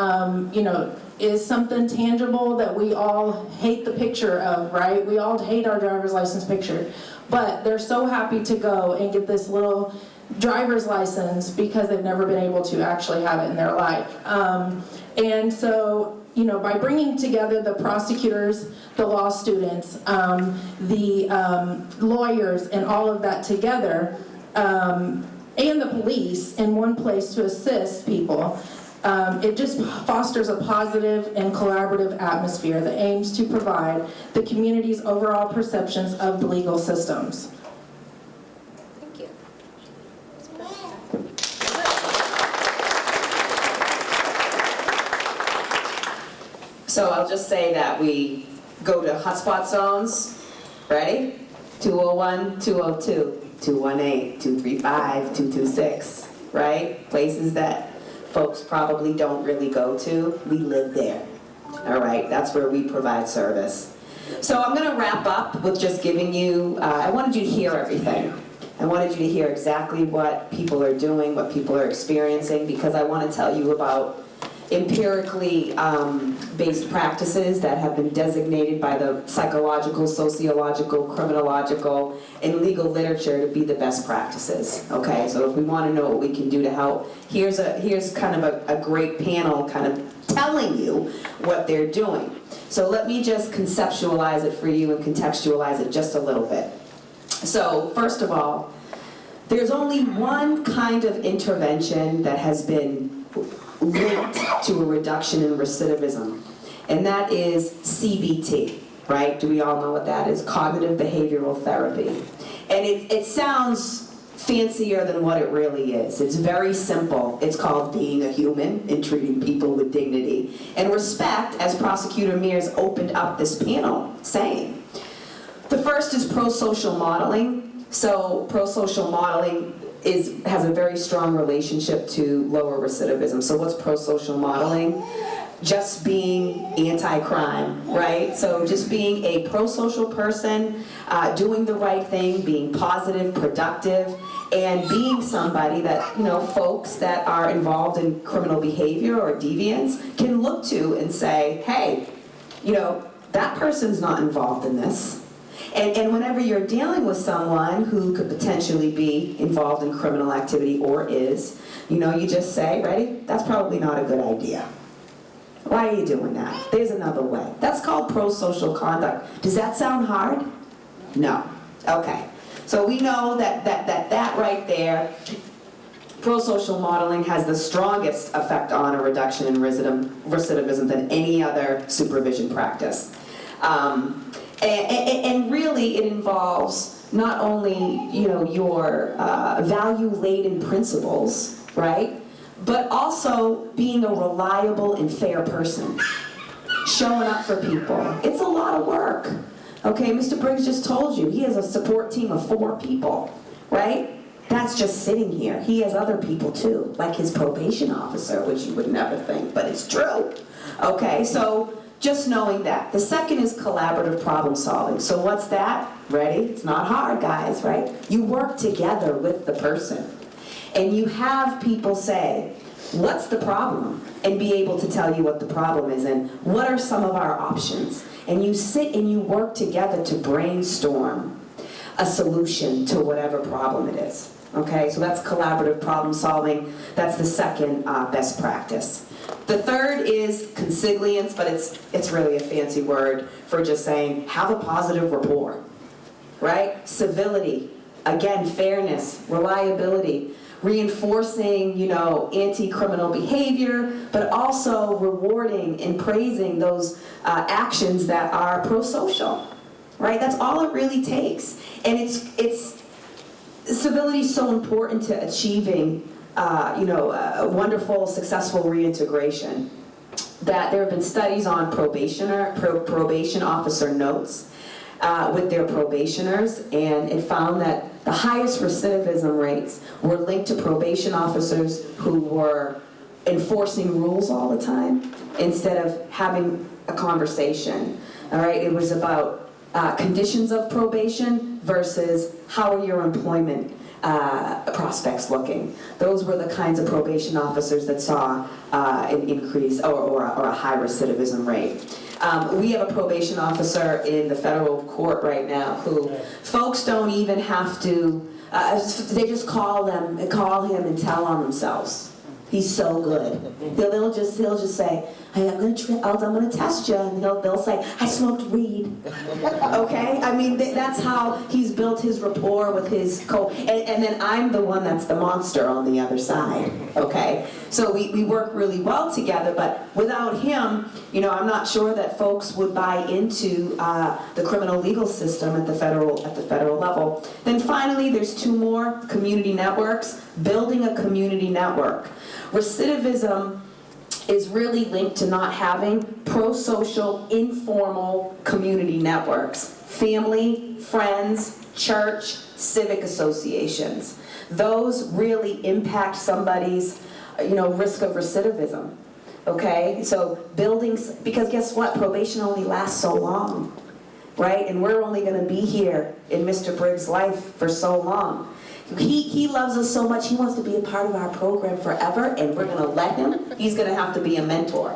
is something tangible that we all hate the picture of, right? We all hate our driver's license picture, but they're so happy to go and get this little driver's license because they've never been able to actually have it in their life. And so, by bringing together the prosecutors, the law students, the lawyers, and all of that together, and the police in one place to assist people, it just fosters a positive and collaborative atmosphere that aims to provide the community's overall perceptions of the legal systems. Thank you. So I'll just say that we go to hotspot zones. Ready? 201, 202, 218, 235, 226, right? Places that folks probably don't really go to. We live there. All right, that's where we provide service. So I'm going to wrap up with just giving you, I wanted you to hear everything. I wanted you to hear exactly what people are doing, what people are experiencing, because I want to tell you about empirically based practices that have been designated by the psychological, sociological, criminological, and legal literature to be the best practices. Okay, so if we want to know what we can do to help, here's kind of a great panel kind of telling you what they're doing. So let me just conceptualize it for you and contextualize it just a little bit. So first of all, there's only one kind of intervention that has been linked to a reduction in recidivism, and that is CBT, right? Do we all know what that is? Cognitive behavioral therapy. And it sounds fancier than what it really is. It's very simple. It's called being a human and treating people with dignity and respect, as Prosecutor Mears opened up this panel saying. The first is pro-social modeling. So pro-social modeling has a very strong relationship to lower recidivism. So what's pro-social modeling? Just being anti-crime, right? So just being a pro-social person, doing the right thing, being positive, productive, and being somebody that, folks that are involved in criminal behavior or deviance can look to and say, hey, that person's not involved in this. And whenever you're dealing with someone who could potentially be involved in criminal activity or is, you just say, ready? That's probably not a good idea. Why are you doing that? There's another way. That's called pro-social conduct. Does that sound hard? No. Okay. So we know that right there, pro-social modeling has the strongest effect on a reduction in recidivism than any other supervision practice. And really it involves not only, your value-laden principles, right? But also being a reliable and fair person. Showing up for people. It's a lot of work. Okay, Mr. Briggs just told you, he has a support team of 4 people, right? That's just sitting here. He has other people too, like his probation officer, which you would never think, but it's true. Okay, so just knowing that. The second is collaborative problem solving. So what's that? Ready? It's not hard, guys, right? You work together with the person. And you have people say, what's the problem? And be able to tell you what the problem is and what are some of our options. And you sit and you work together to brainstorm a solution to whatever problem it is. Okay, so that's collaborative problem solving. That's the second best practice. The third is consiglience, but it's really a fancy word for just saying have a positive rapport, right? Civility, again, fairness, reliability, reinforcing, anti-criminal behavior, but also rewarding and praising those actions that are pro-social, right? That's all it really takes. And civility is so important to achieving, a wonderful, successful reintegration. That there have been studies on probation officer notes with their probationers, and it found that the highest recidivism rates were linked to probation officers who were enforcing rules all the time instead of having a conversation. All right, it was about conditions of probation versus how are your employment prospects looking. Those were the kinds of probation officers that saw an increase or a high recidivism rate. We have a probation officer in the federal court right now who folks don't even have to, they just call him and tell on themselves. He's so good. He'll just say, hey, I'm gonna test you, and they'll say, I smoked weed. Okay? I mean, that's how he's built his rapport with his and then I'm the one that's the monster on the other side. Okay? So we work really well together, but without him, I'm not sure that folks would buy into the criminal legal system at the federal level. Then finally, there's 2 more: community networks, building a community network. Recidivism is really linked to not having pro-social, informal community networks. Family, friends, church, civic associations. Those really impact somebody's, risk of recidivism. Okay? So because guess what? Probation only lasts so long, right? And we're only going to be here in Mr. Briggs' life for so long. He loves us so much, he wants to be a part of our program forever, and we're going to let him. He's going to have to be a mentor,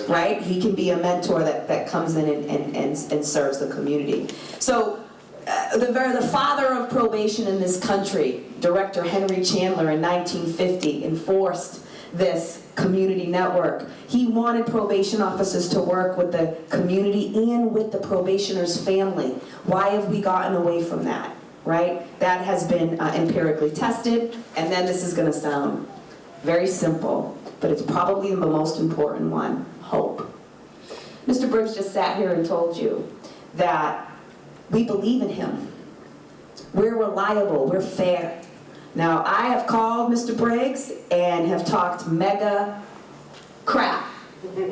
right? He can be a mentor that comes in and serves the community. So the father of probation in this country, Director Henry Chandler, in 1950 enforced this community network. He wanted probation officers to work with the community and with the probationer's family. Why have we gotten away from that? Right? That has been empirically tested, and then this is going to sound very simple, but it's probably the most important one: hope. Mr. Briggs just sat here and told you that we believe in him. We're reliable, we're fair. Now, I have called Mr. Briggs and have talked mega crap,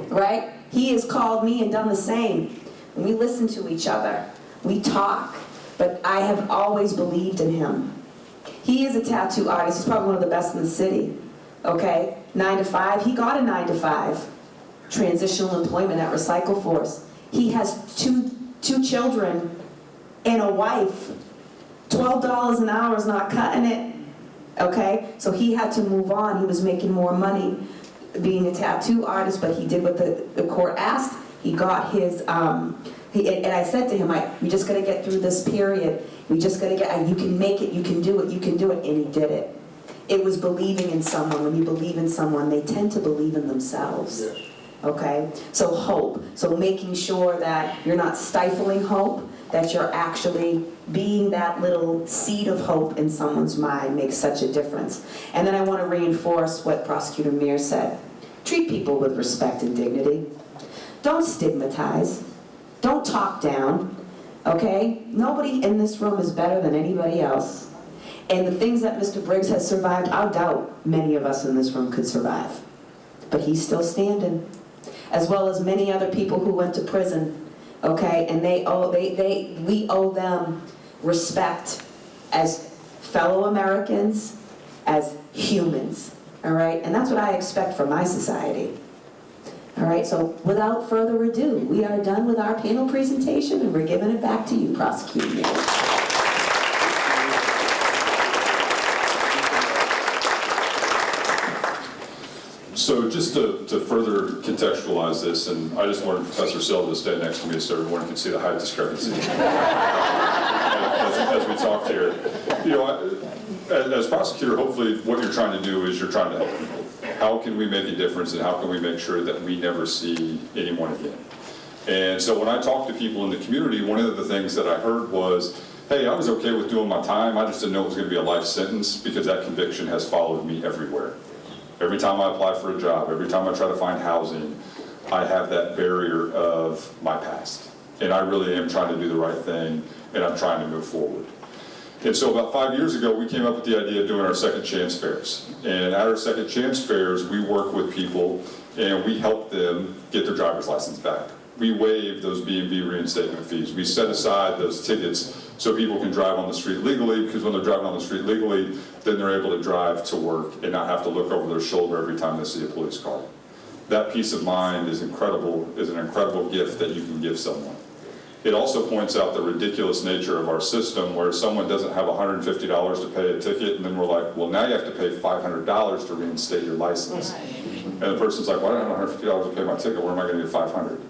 right? He has called me and done the same. And we listen to each other. We talk. but I have always believed in him. He is a tattoo artist. He's probably one of the best in the city, okay? 9 to 5, he got a 9 to 5. Transitional employment at Recycle Force. He has two children and a wife. $12 an hour is not cutting it, okay? So he had to move on. He was making more money being a tattoo artist, but he did what the court asked. He got his, and I said to him, we just gotta get through this period. We just gotta get, you can make it, you can do it, and he did it. It was believing in someone. When you believe in someone, they tend to believe in themselves. Yes. Okay? So hope. So making sure that you're not stifling hope, that you're actually being that little seed of hope in someone's mind makes such a difference. And then I want to reinforce what Prosecutor Mears said. Treat people with respect and dignity. Don't stigmatize. Don't talk down. Okay? Nobody in this room is better than anybody else. And the things that Mr. Briggs has survived, I doubt many of us in this room could survive. But he's still standing. As well as many other people who went to prison. Okay, and we owe them respect as fellow Americans, as humans, all right? And that's what I expect from my society. All right, so without further ado, we are done with our panel presentation and we're giving it back to you, Prosecutor Mears. So just to further contextualize this, and I just wanted Professor Silva to stay next to me so everyone can see the height discrepancy as we talked here. You know, as prosecutor, hopefully what you're trying to do is you're trying to help people. How can we make a difference and how can we make sure that we never see anyone again? And so when I talk to people in the community, one of the things that I heard was, hey, I was okay with doing my time, I just didn't know it was going to be a life sentence because that conviction has followed me everywhere. Every time I apply for a job, every time I try to find housing, I have that barrier of my past. And I really am trying to do the right thing, and I'm trying to move forward. And so about 5 years ago, we came up with the idea of doing our second chance fairs. And at our second chance fairs, we work with people, and we help them get their driver's license back. We waive those B&B reinstatement fees. We set aside those tickets so people can drive on the street legally, because when they're driving on the street legally, then they're able to drive to work and not have to look over their shoulder every time they see a police car. That peace of mind is incredible, is an incredible gift that you can give someone. It also points out the ridiculous nature of our system where someone doesn't have $150 to pay a ticket, and then we're like, well, now you have to pay $500 to reinstate your license. And the person's like, well, I don't have $150 to pay my ticket, where am I going to get $500?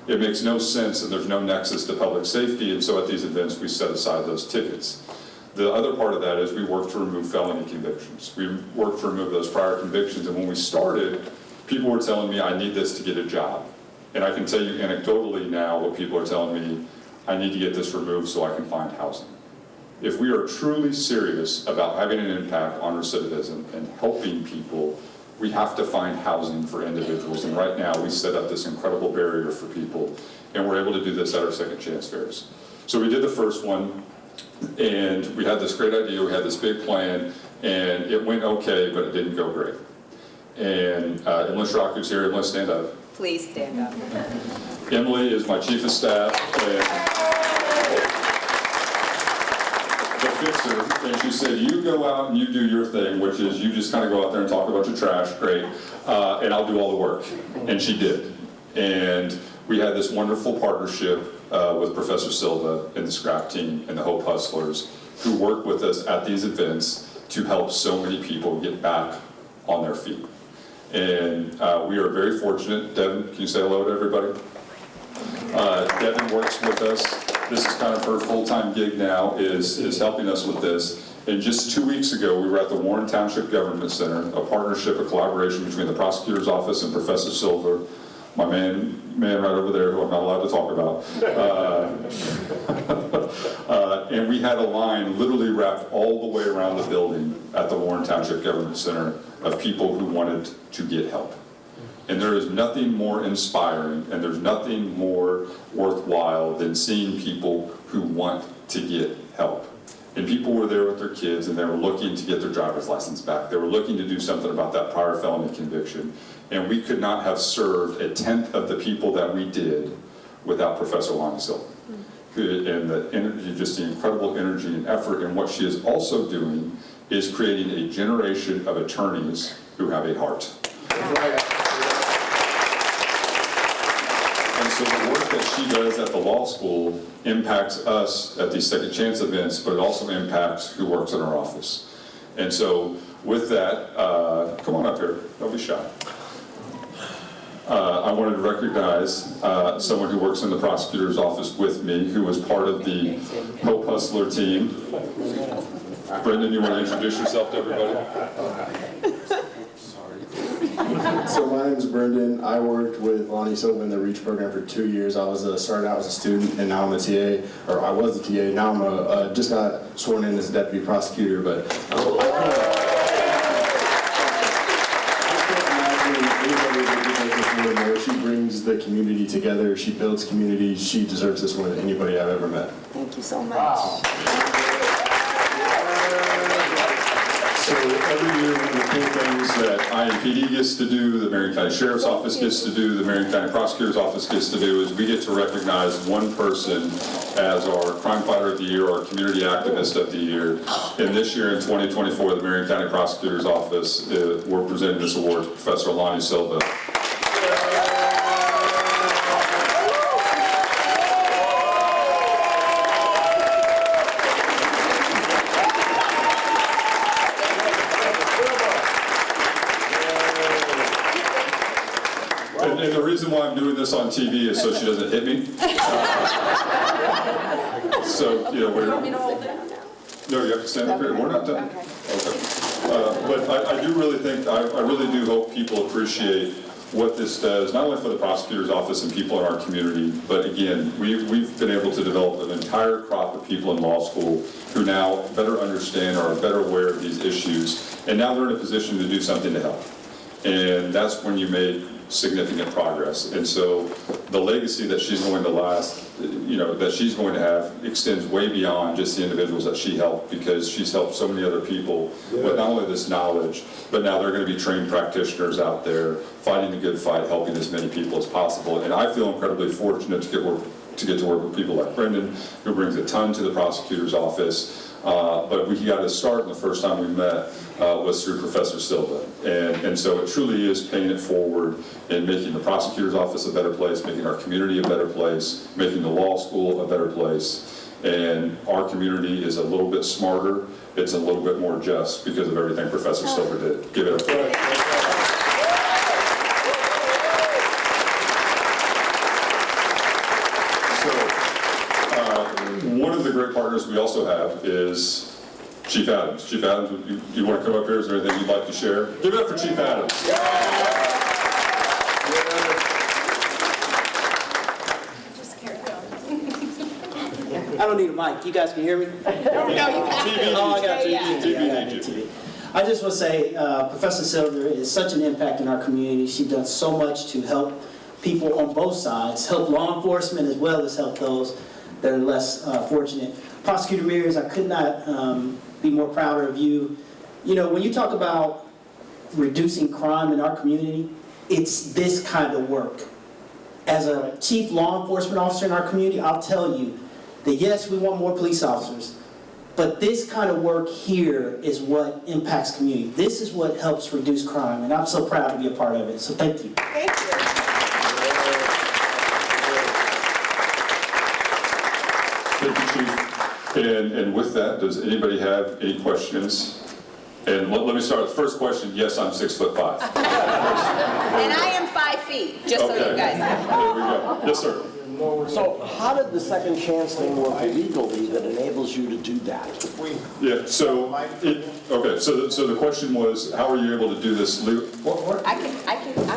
It makes no sense, and there's no nexus to public safety, and so at these events we set aside those tickets. The other part of that is we work to remove felony convictions. We work to remove those prior convictions, and when we started, people were telling me, I need this to get a job. And I can tell you anecdotally now what people are telling me, I need to get this removed so I can find housing. If we are truly serious about having an impact on recidivism and helping people, we have to find housing for individuals. And right now we set up this incredible barrier for people, and we're able to do this at our second chance fairs. So we did the first one, and we had this great idea, we had this big plan, and it went okay, but it didn't go great. And Emily Schrock, who's here, Emily, stand up. Please stand up. Emily is my chief of staff and the fixer, and she said, you go out and you do your thing, which is you just kind of go out there and talk about your trash, great, and I'll do all the work. And she did. And we had this wonderful partnership with Professor Silva and the scrap team and the Hope Hustlers who work with us at these events to help so many people get back on their feet. And we are very fortunate. Devin, can you say hello to everybody? Devin works with us. This is kind of her full-time gig now, is helping us with this. And just 2 weeks ago, we were at the Warren Township Government Center, a partnership, a collaboration between the prosecutor's office and Professor Silver, my man right over there, who I'm not allowed to talk about. And we had a line literally wrapped all the way around the building at the Warren Township Government Center of people who wanted to get help. And there is nothing more inspiring and there's nothing more worthwhile than seeing people who want to get help. And people were there with their kids and they were looking to get their driver's license back. They were looking to do something about that prior felony conviction. And we could not have served 1/10 of the people that we did without Professor Lonnie Silva. and the energy, just the incredible energy and effort. And what she is also doing is creating a generation of attorneys who have a heart. And so the work that she does at the law school impacts us at these second chance events, but it also impacts who works in our office. And so with that, come on up here, don't be shy. I wanted to recognize someone who works in the prosecutor's office with me, who was part of the Hope Hustler team. Brendan, you want to introduce yourself to everybody? So my name is Brendan. I worked with Lonnie Silva in the REACH program for 2 years. I started out as a student, and now I'm a TA, or I was a TA. Now I'm just got sworn in as a deputy prosecutor. But I can't imagine anybody that deserves this award more. She brings the community together. She builds community. She deserves this more than anybody I've ever met. Thank you so much. Wow. So every year, one of the cool things that IMPD gets to do, the Marion County Sheriff's Office gets to do, the Marion County Prosecutor's Office gets to do, is we get to recognize one person as our Crime Fighter of the Year, or Community Activist of the Year. And this year in 2024, the Marion County Prosecutor's Office, we're presenting this award to Professor Lonnie Silva. And the reason why I'm doing this on TV is so she doesn't hit me. So, you know, we're... No, you have to stand up here. We're not done. Okay. But I do really think, I really do hope people appreciate what this does, not only for the prosecutor's office and people in our community, but again, we've been able to develop an entire crop of people in law school who now better understand or are better aware of these issues, and now they're in a position to do something to help. And that's when you make significant progress. And so the legacy that she's going to that she's going to have extends way beyond just the individuals that she helped, because she's helped so many other people with not only this knowledge, but now they're going to be trained practitioners out there fighting the good fight, helping as many people as possible. And I feel incredibly fortunate to get to work with people like Brendan, who brings a ton to the prosecutor's office. But we got to start, and the first time we met was through Professor Silva. And so it truly is paying it forward in making the prosecutor's office a better place, making our community a better place, making the law school a better place. And our community is a little bit smarter, it's a little bit more just because of everything Professor Silva did. Give it a One of the great partners we also have is Chief Adams. Chief Adams, you want to come up here? Is there anything you'd like to share? Give it up for Chief Adams. I don't need a mic. You guys can hear me? No, you have TV. to. Oh, I got TV. TV. I just want to say Professor Silver is such an impact in our community. She's done so much to help people on both sides, help law enforcement as well as help those that are less fortunate. Prosecutor Mears, I could not be more prouder of you. You know, when you talk about reducing crime in our community, it's this kind of work. As a chief law enforcement officer in our community, I'll tell you that yes, we want more police officers, but this kind of work here is what impacts community. This is what helps reduce crime, and I'm so proud to be a part of it, so thank you. Thank you. Thank you, Chief. And with that, does anybody have any questions? And let me start with the first question. Yes, I'm 6'5". And I am 5 feet, just so you guys know. There we go. Yes, sir. So how did the second chance thing work legally that enables you to do that? Yeah, so the question was, how are you able to do this legally? What? I'm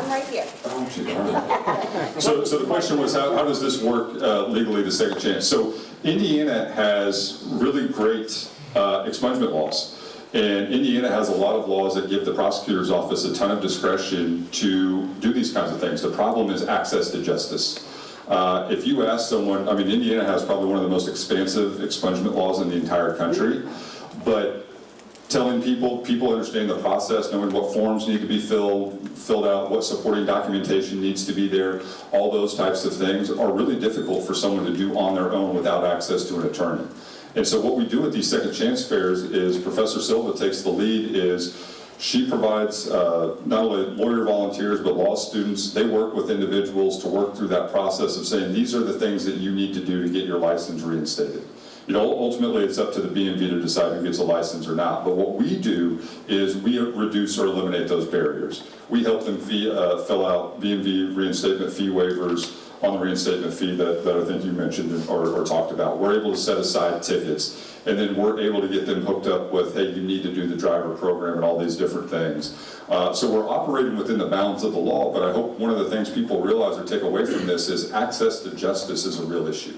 right here. Oh, gee, all right. So the question was, how does this work legally, the second chance? So Indiana has really great expungement laws. And Indiana has a lot of laws that give the prosecutor's office a ton of discretion to do these kinds of things. The problem is access to justice. If you ask someone, I mean, Indiana has probably one of the most expansive expungement laws in the entire country, but telling people understand the process, knowing what forms need to be filled out, what supporting documentation needs to be there, all those types of things are really difficult for someone to do on their own without access to an attorney. And so what we do at these second chance fairs is Professor Silva takes the lead. Is she provides not only lawyer volunteers but law students. They work with individuals to work through that process of saying these are the things that you need to do to get your license reinstated. You know, ultimately it's up to the BMV to decide who gets a license or not. But what we do is we reduce or eliminate those barriers. We help them fill out BMV reinstatement fee waivers on the reinstatement fee that I think you mentioned or talked about. We're able to set aside tickets, and then we're able to get them hooked up with, hey, you need to do the driver program and all these different things. So we're operating within the bounds of the law, but I hope one of the things people realize or take away from this is access to justice is a real issue.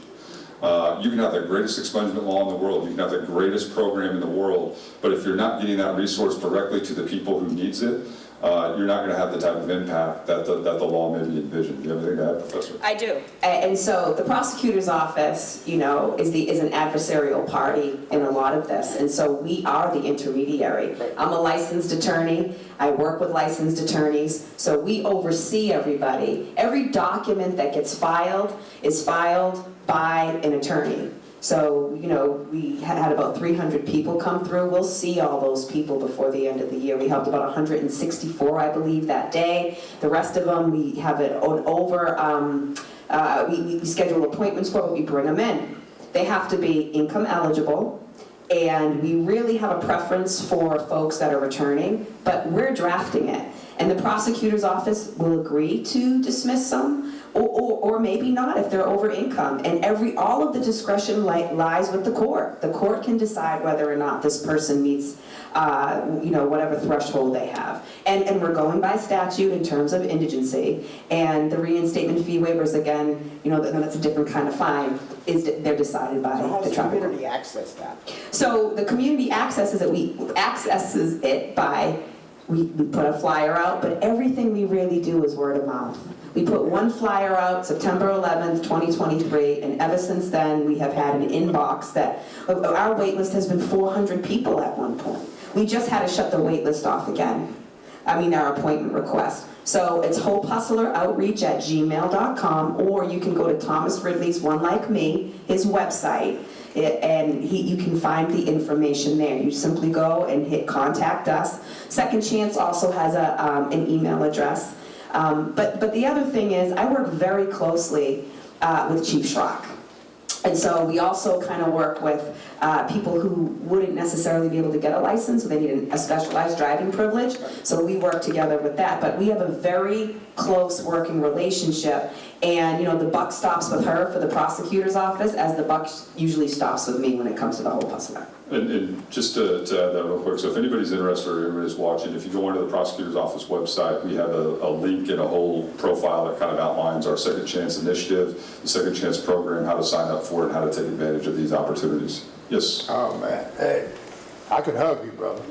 You can have the greatest expungement law in the world, you can have the greatest program in the world, but if you're not getting that resource directly to the people who needs it, you're not going to have the type of impact that the law maybe envisioned. Do you have anything to add, Professor? I do. And so the prosecutor's office, you know, is an adversarial party in a lot of this. And so we are the intermediary. I'm a licensed attorney. I work with licensed attorneys. So we oversee everybody. Every document that gets filed is filed by an attorney. So, you know, we had about 300 people come through. We'll see all those people before the end of the year. We helped about 164, I believe, that day. The rest of them, we have it over, we schedule appointments for, but we bring them in. They have to be income eligible, and we really have a preference for folks that are returning, but we're drafting it. And the prosecutor's office will agree to dismiss some, or maybe not if they're over income. And all of the discretion lies with the court. The court can decide whether or not this person meets, you know, whatever threshold they have. And we're going by statute in terms of indigency. And the reinstatement fee waivers, again, you know, that's a different kind of fine. They're decided by the tribal court. So how does the community access that? So the community accesses it by. We put a flyer out, but everything we really do is word of mouth. We put one flyer out September 11th, 2023, and ever since then we have had an inbox that our wait list has been 400 people at one point. We just had to shut the wait list off again. Our appointment request. So it's hopehustleroutreach@gmail.com, or you can go to Thomas Ridley's One Like Me, his website, and you can find the information there. You simply go and hit contact us. Second Chance also has an email address. But the other thing is, I work very closely with Chief Schrock. And so we also kind of work with people who wouldn't necessarily be able to get a license, so they need a specialized driving privilege. So we work together with that. But we have a very close working relationship. And, you know, the buck stops with her for the prosecutor's office, as the buck usually stops with me when it comes to the whole hustler. And just to add that real quick, so if anybody's interested or anybody's watching, if you go onto the prosecutor's office website, we have a link and a whole profile that kind of outlines our Second Chance initiative, the Second Chance program, how to sign up for it, and how to take advantage of these opportunities. Yes? Oh, man. Hey, I could hug you, brother.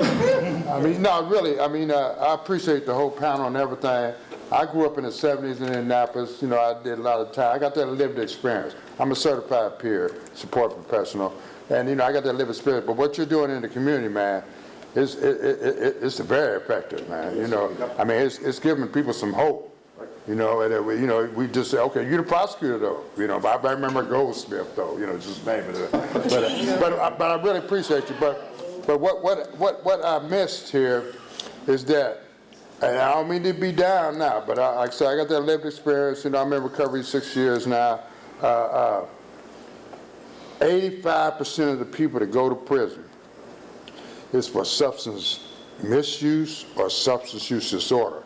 No, really, I appreciate the whole panel and everything. I grew up in the 70s in Indianapolis. You know, I did a lot of time. I got that lived experience. I'm a certified peer support professional. And, you know, I got that lived experience. But what you're doing in the community, man, it's very effective, man. You know, it's giving people some hope. You know, and we just say, okay, you're the prosecutor, though. You know, but I remember Goldsmith, though. You know, just name it. But I really appreciate you. But what I missed here is that, and I don't mean to be down now, but like I said, I got that lived experience. You know, I'm in recovery 6 years now. 85% of the people that go to prison is for substance misuse or substance use disorder.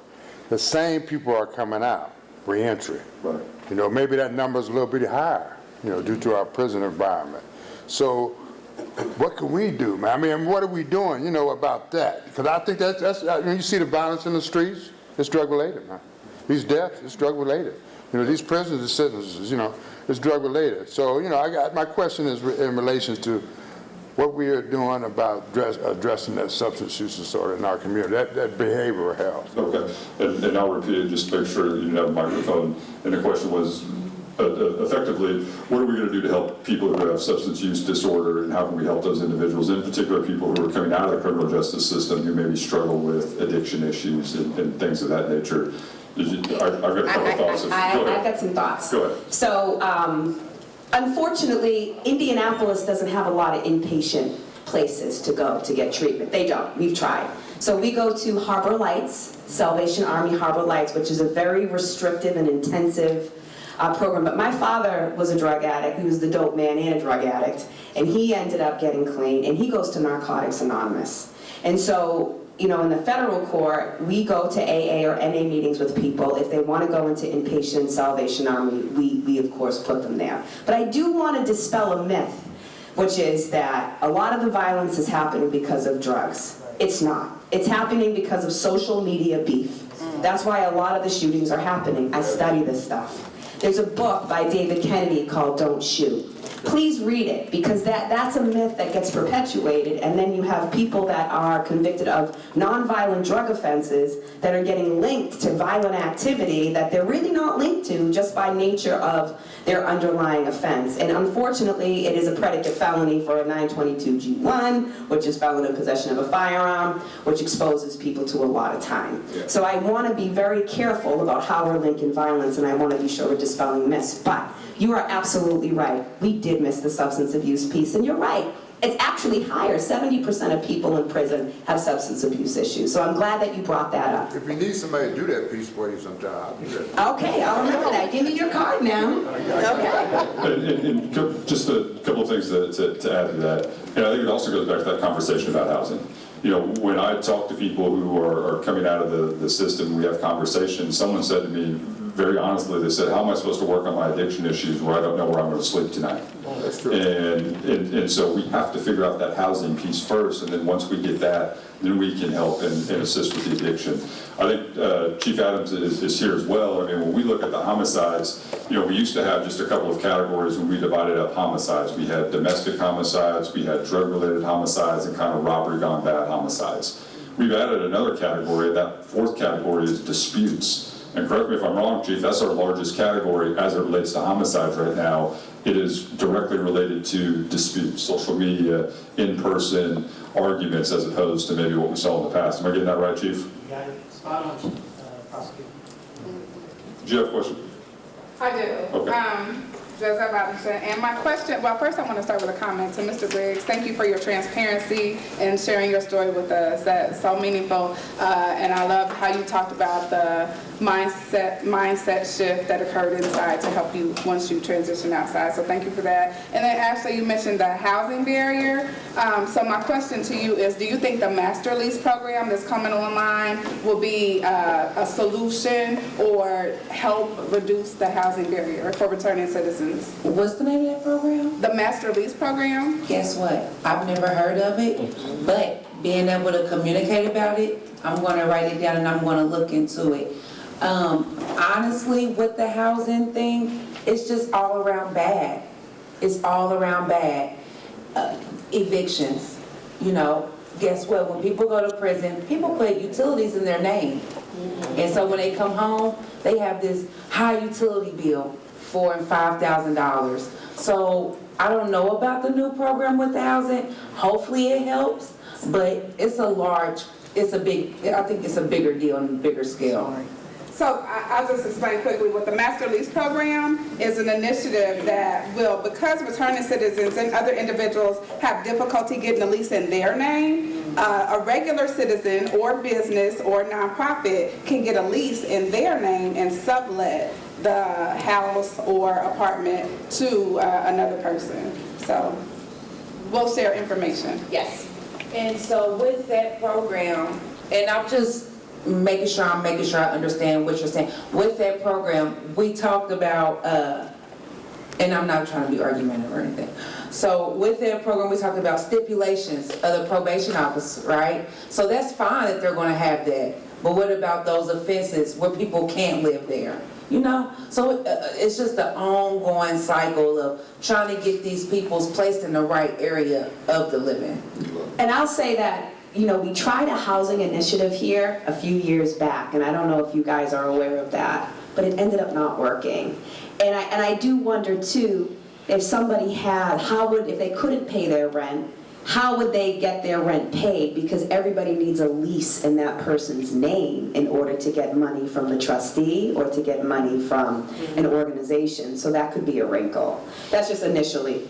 The same people are coming out, reentry. Right. You know, maybe that number is a little bit higher, you know, due to our prison environment. So what can we do, man? What are we doing, you know, about that? Because I think that's you see the violence in the streets, it's drug-related, man. These deaths, it's drug-related. You know, these prisons and sentences, you know, it's drug-related. So, you know, my question is in relation to what we are doing about addressing that substance use disorder in our community, that behavioral health. Okay, and I'll repeat it just to make sure you have a microphone. And the question was, effectively, what are we going to do to help people who have substance use disorder, and how can we help those individuals, in particular people who are coming out of the criminal justice system who maybe struggle with addiction issues and things of that nature? I've got a couple of thoughts. I've got some thoughts. Go ahead. So, unfortunately, Indianapolis doesn't have a lot of inpatient places to go to get treatment. They don't. We've tried. So we go to Harbor Lights, Salvation Army Harbor Lights, which is a very restrictive and intensive program. But my father was a drug addict. He was the dope man and a drug addict. And he ended up getting clean, and he goes to Narcotics Anonymous. And so, you know, in the federal court, we go to AA or NA meetings with people. If they want to go into inpatient Salvation Army, we of course put them there. But I do want to dispel a myth, which is that a lot of the violence is happening because of drugs. It's not. It's happening because of social media beef. That's why a lot of the shootings are happening. I study this stuff. There's a book by David Kennedy called Don't Shoot. Please read it, because that's a myth that gets perpetuated, and then you have people that are convicted of nonviolent drug offenses that are getting linked to violent activity that they're really not linked to just by nature of their underlying offense. And unfortunately, it is a predicate felony for a 922G1, which is felon in possession of a firearm, which exposes people to a lot of time. So I want to be very careful about how we're linking violence, and I want to be sure we're dispelling myths. But you are absolutely right. We did miss the substance abuse piece, and you're right. It's actually higher. 70% of people in prison have substance abuse issues. So I'm glad that you brought that up. If you need somebody to do that piece for you sometime, I'll do that. Okay, I'll remember that. Give me your card now. Okay. And just a couple of things to add to that. And I think it also goes back to that conversation about housing. You know, when I talk to people who are coming out of the system, we have conversations, someone said to me, very honestly, they said, how am I supposed to work on my addiction issues where I don't know where I'm going to sleep tonight? Oh, that's true. And so we have to figure out that housing piece first, and then once we get that, then we can help and assist with the addiction. I think Chief Adams is here as well. I mean, when we look at the homicides, you know, we used to have just a couple of categories when we divided up homicides. We had domestic homicides, we had drug-related homicides, and kind of robbery gone bad homicides. We've added another category, that fourth category is disputes. And correct me if I'm wrong, Chief, that's our largest category as it relates to homicides right now. It is directly related to disputes, social media, in-person arguments, as opposed to maybe what we saw in the past. Am I getting that right, Chief? You got it spot on, prosecutor. Did you have a question? I do. Okay. Joseph Robinson. And my question, well, first I want to start with a comment to Mr. Briggs. Thank you for your transparency and sharing your story with us. That's so meaningful. And I love how you talked about the mindset shift that occurred inside to help you once you transition outside. So thank you for that. And then Ashley, you mentioned the housing barrier. So my question to you is, do you think the master lease program that's coming online will be a solution or help reduce the housing barrier for returning citizens? What's the name of that program? The master lease program. Guess what? I've never heard of it, but being able to communicate about it, I'm going to write it down and I'm going to look into it. Honestly, with the housing thing, it's just all around bad. It's all around bad. Evictions, you know, guess what? When people go to prison, people put utilities in their name. And so when they come home, they have this high utility bill, $4,000 and $5,000. So I don't know about the new program with the housing. Hopefully it helps, but it's a bigger deal and a bigger scale. So I'll just explain quickly. What the Master Lease Program is an initiative that will, because returning citizens and other individuals have difficulty getting a lease in their name, a regular citizen or business or nonprofit can get a lease in their name and sublet the house or apartment to another person. So we'll share information. Yes. And so with that program, and I'm just making sure I understand what you're saying. With that program, we talked about, and I'm not trying to be argumentative or anything. So with that program, we talked about stipulations of the probation office, right? So that's fine that they're going to have that. But what about those offenses where people can't live there? You know, so it's just the ongoing cycle of trying to get these people placed in the right area of the living. And I'll say that, you know, we tried a housing initiative here a few years back, and I don't know if you guys are aware of that. but it ended up not working. And I do wonder too, if somebody had, if they couldn't pay their rent, how would they get their rent paid? Because everybody needs a lease in that person's name in order to get money from the trustee or to get money from an organization. So that could be a wrinkle. That's just initially.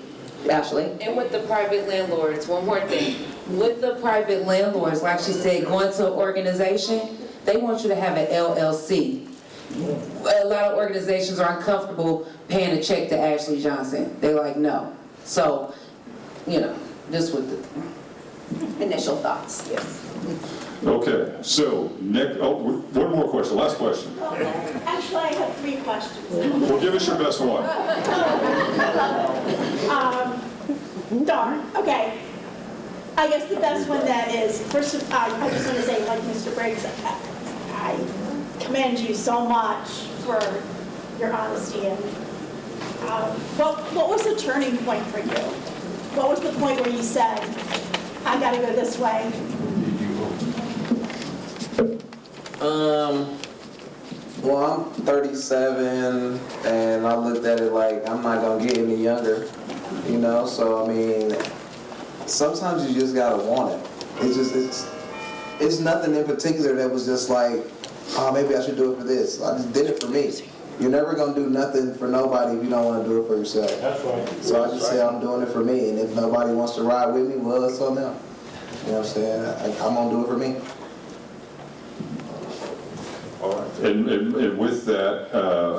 Ashley? And with the private landlords, one more thing. With the private landlords, like she said, going to an organization, they want you to have an LLC. A lot of organizations are uncomfortable paying a check to Ashley Johnson. They're like, no. So, you know, just with the Initial thoughts. Yes. Okay, so, Nick, one more question, last question. Actually, I have 3 questions. Well, give us your best one. Darn, okay. I guess the best one that is, first, I just want to say, like Mr. Briggs, I commend you so much for your honesty. And what was the turning point for you? What was the point where you said, I got to go this way? Well, I'm 37, and I looked at it like I'm not gonna get any younger, you know. So I mean, sometimes you just gotta want it. It's nothing in particular that was just like, oh, maybe I should do it for this. I just did it for me. You're never gonna do nothing for nobody if you don't want to do it for yourself. That's right. So I just say I'm doing it for me, and if nobody wants to ride with me, well, it's on them. You know what I'm saying? I'm gonna do it for me. All right. And with that,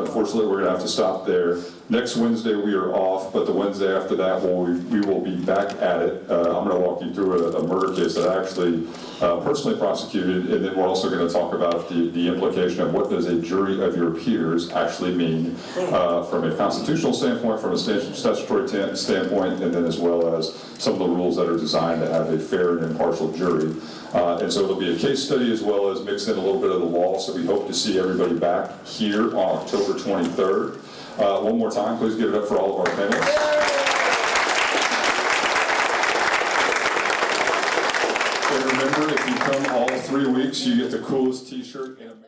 unfortunately, we're going to have to stop there. Next Wednesday, we are off, but the Wednesday after that, we will be back at it. I'm going to walk you through a murder case that I actually personally prosecuted, and then we're also going to talk about the implication of what does a jury of your peers actually mean from a constitutional standpoint, from a statutory standpoint, and then as well as some of the rules that are designed to have a fair and impartial jury. And so it'll be a case study as well as mix in a little bit of the law, so we hope to see everybody back here on October 23rd. One more time, please give it up for all of our panelists. And remember, if you come all 3 weeks, you get the coolest t-shirt in America.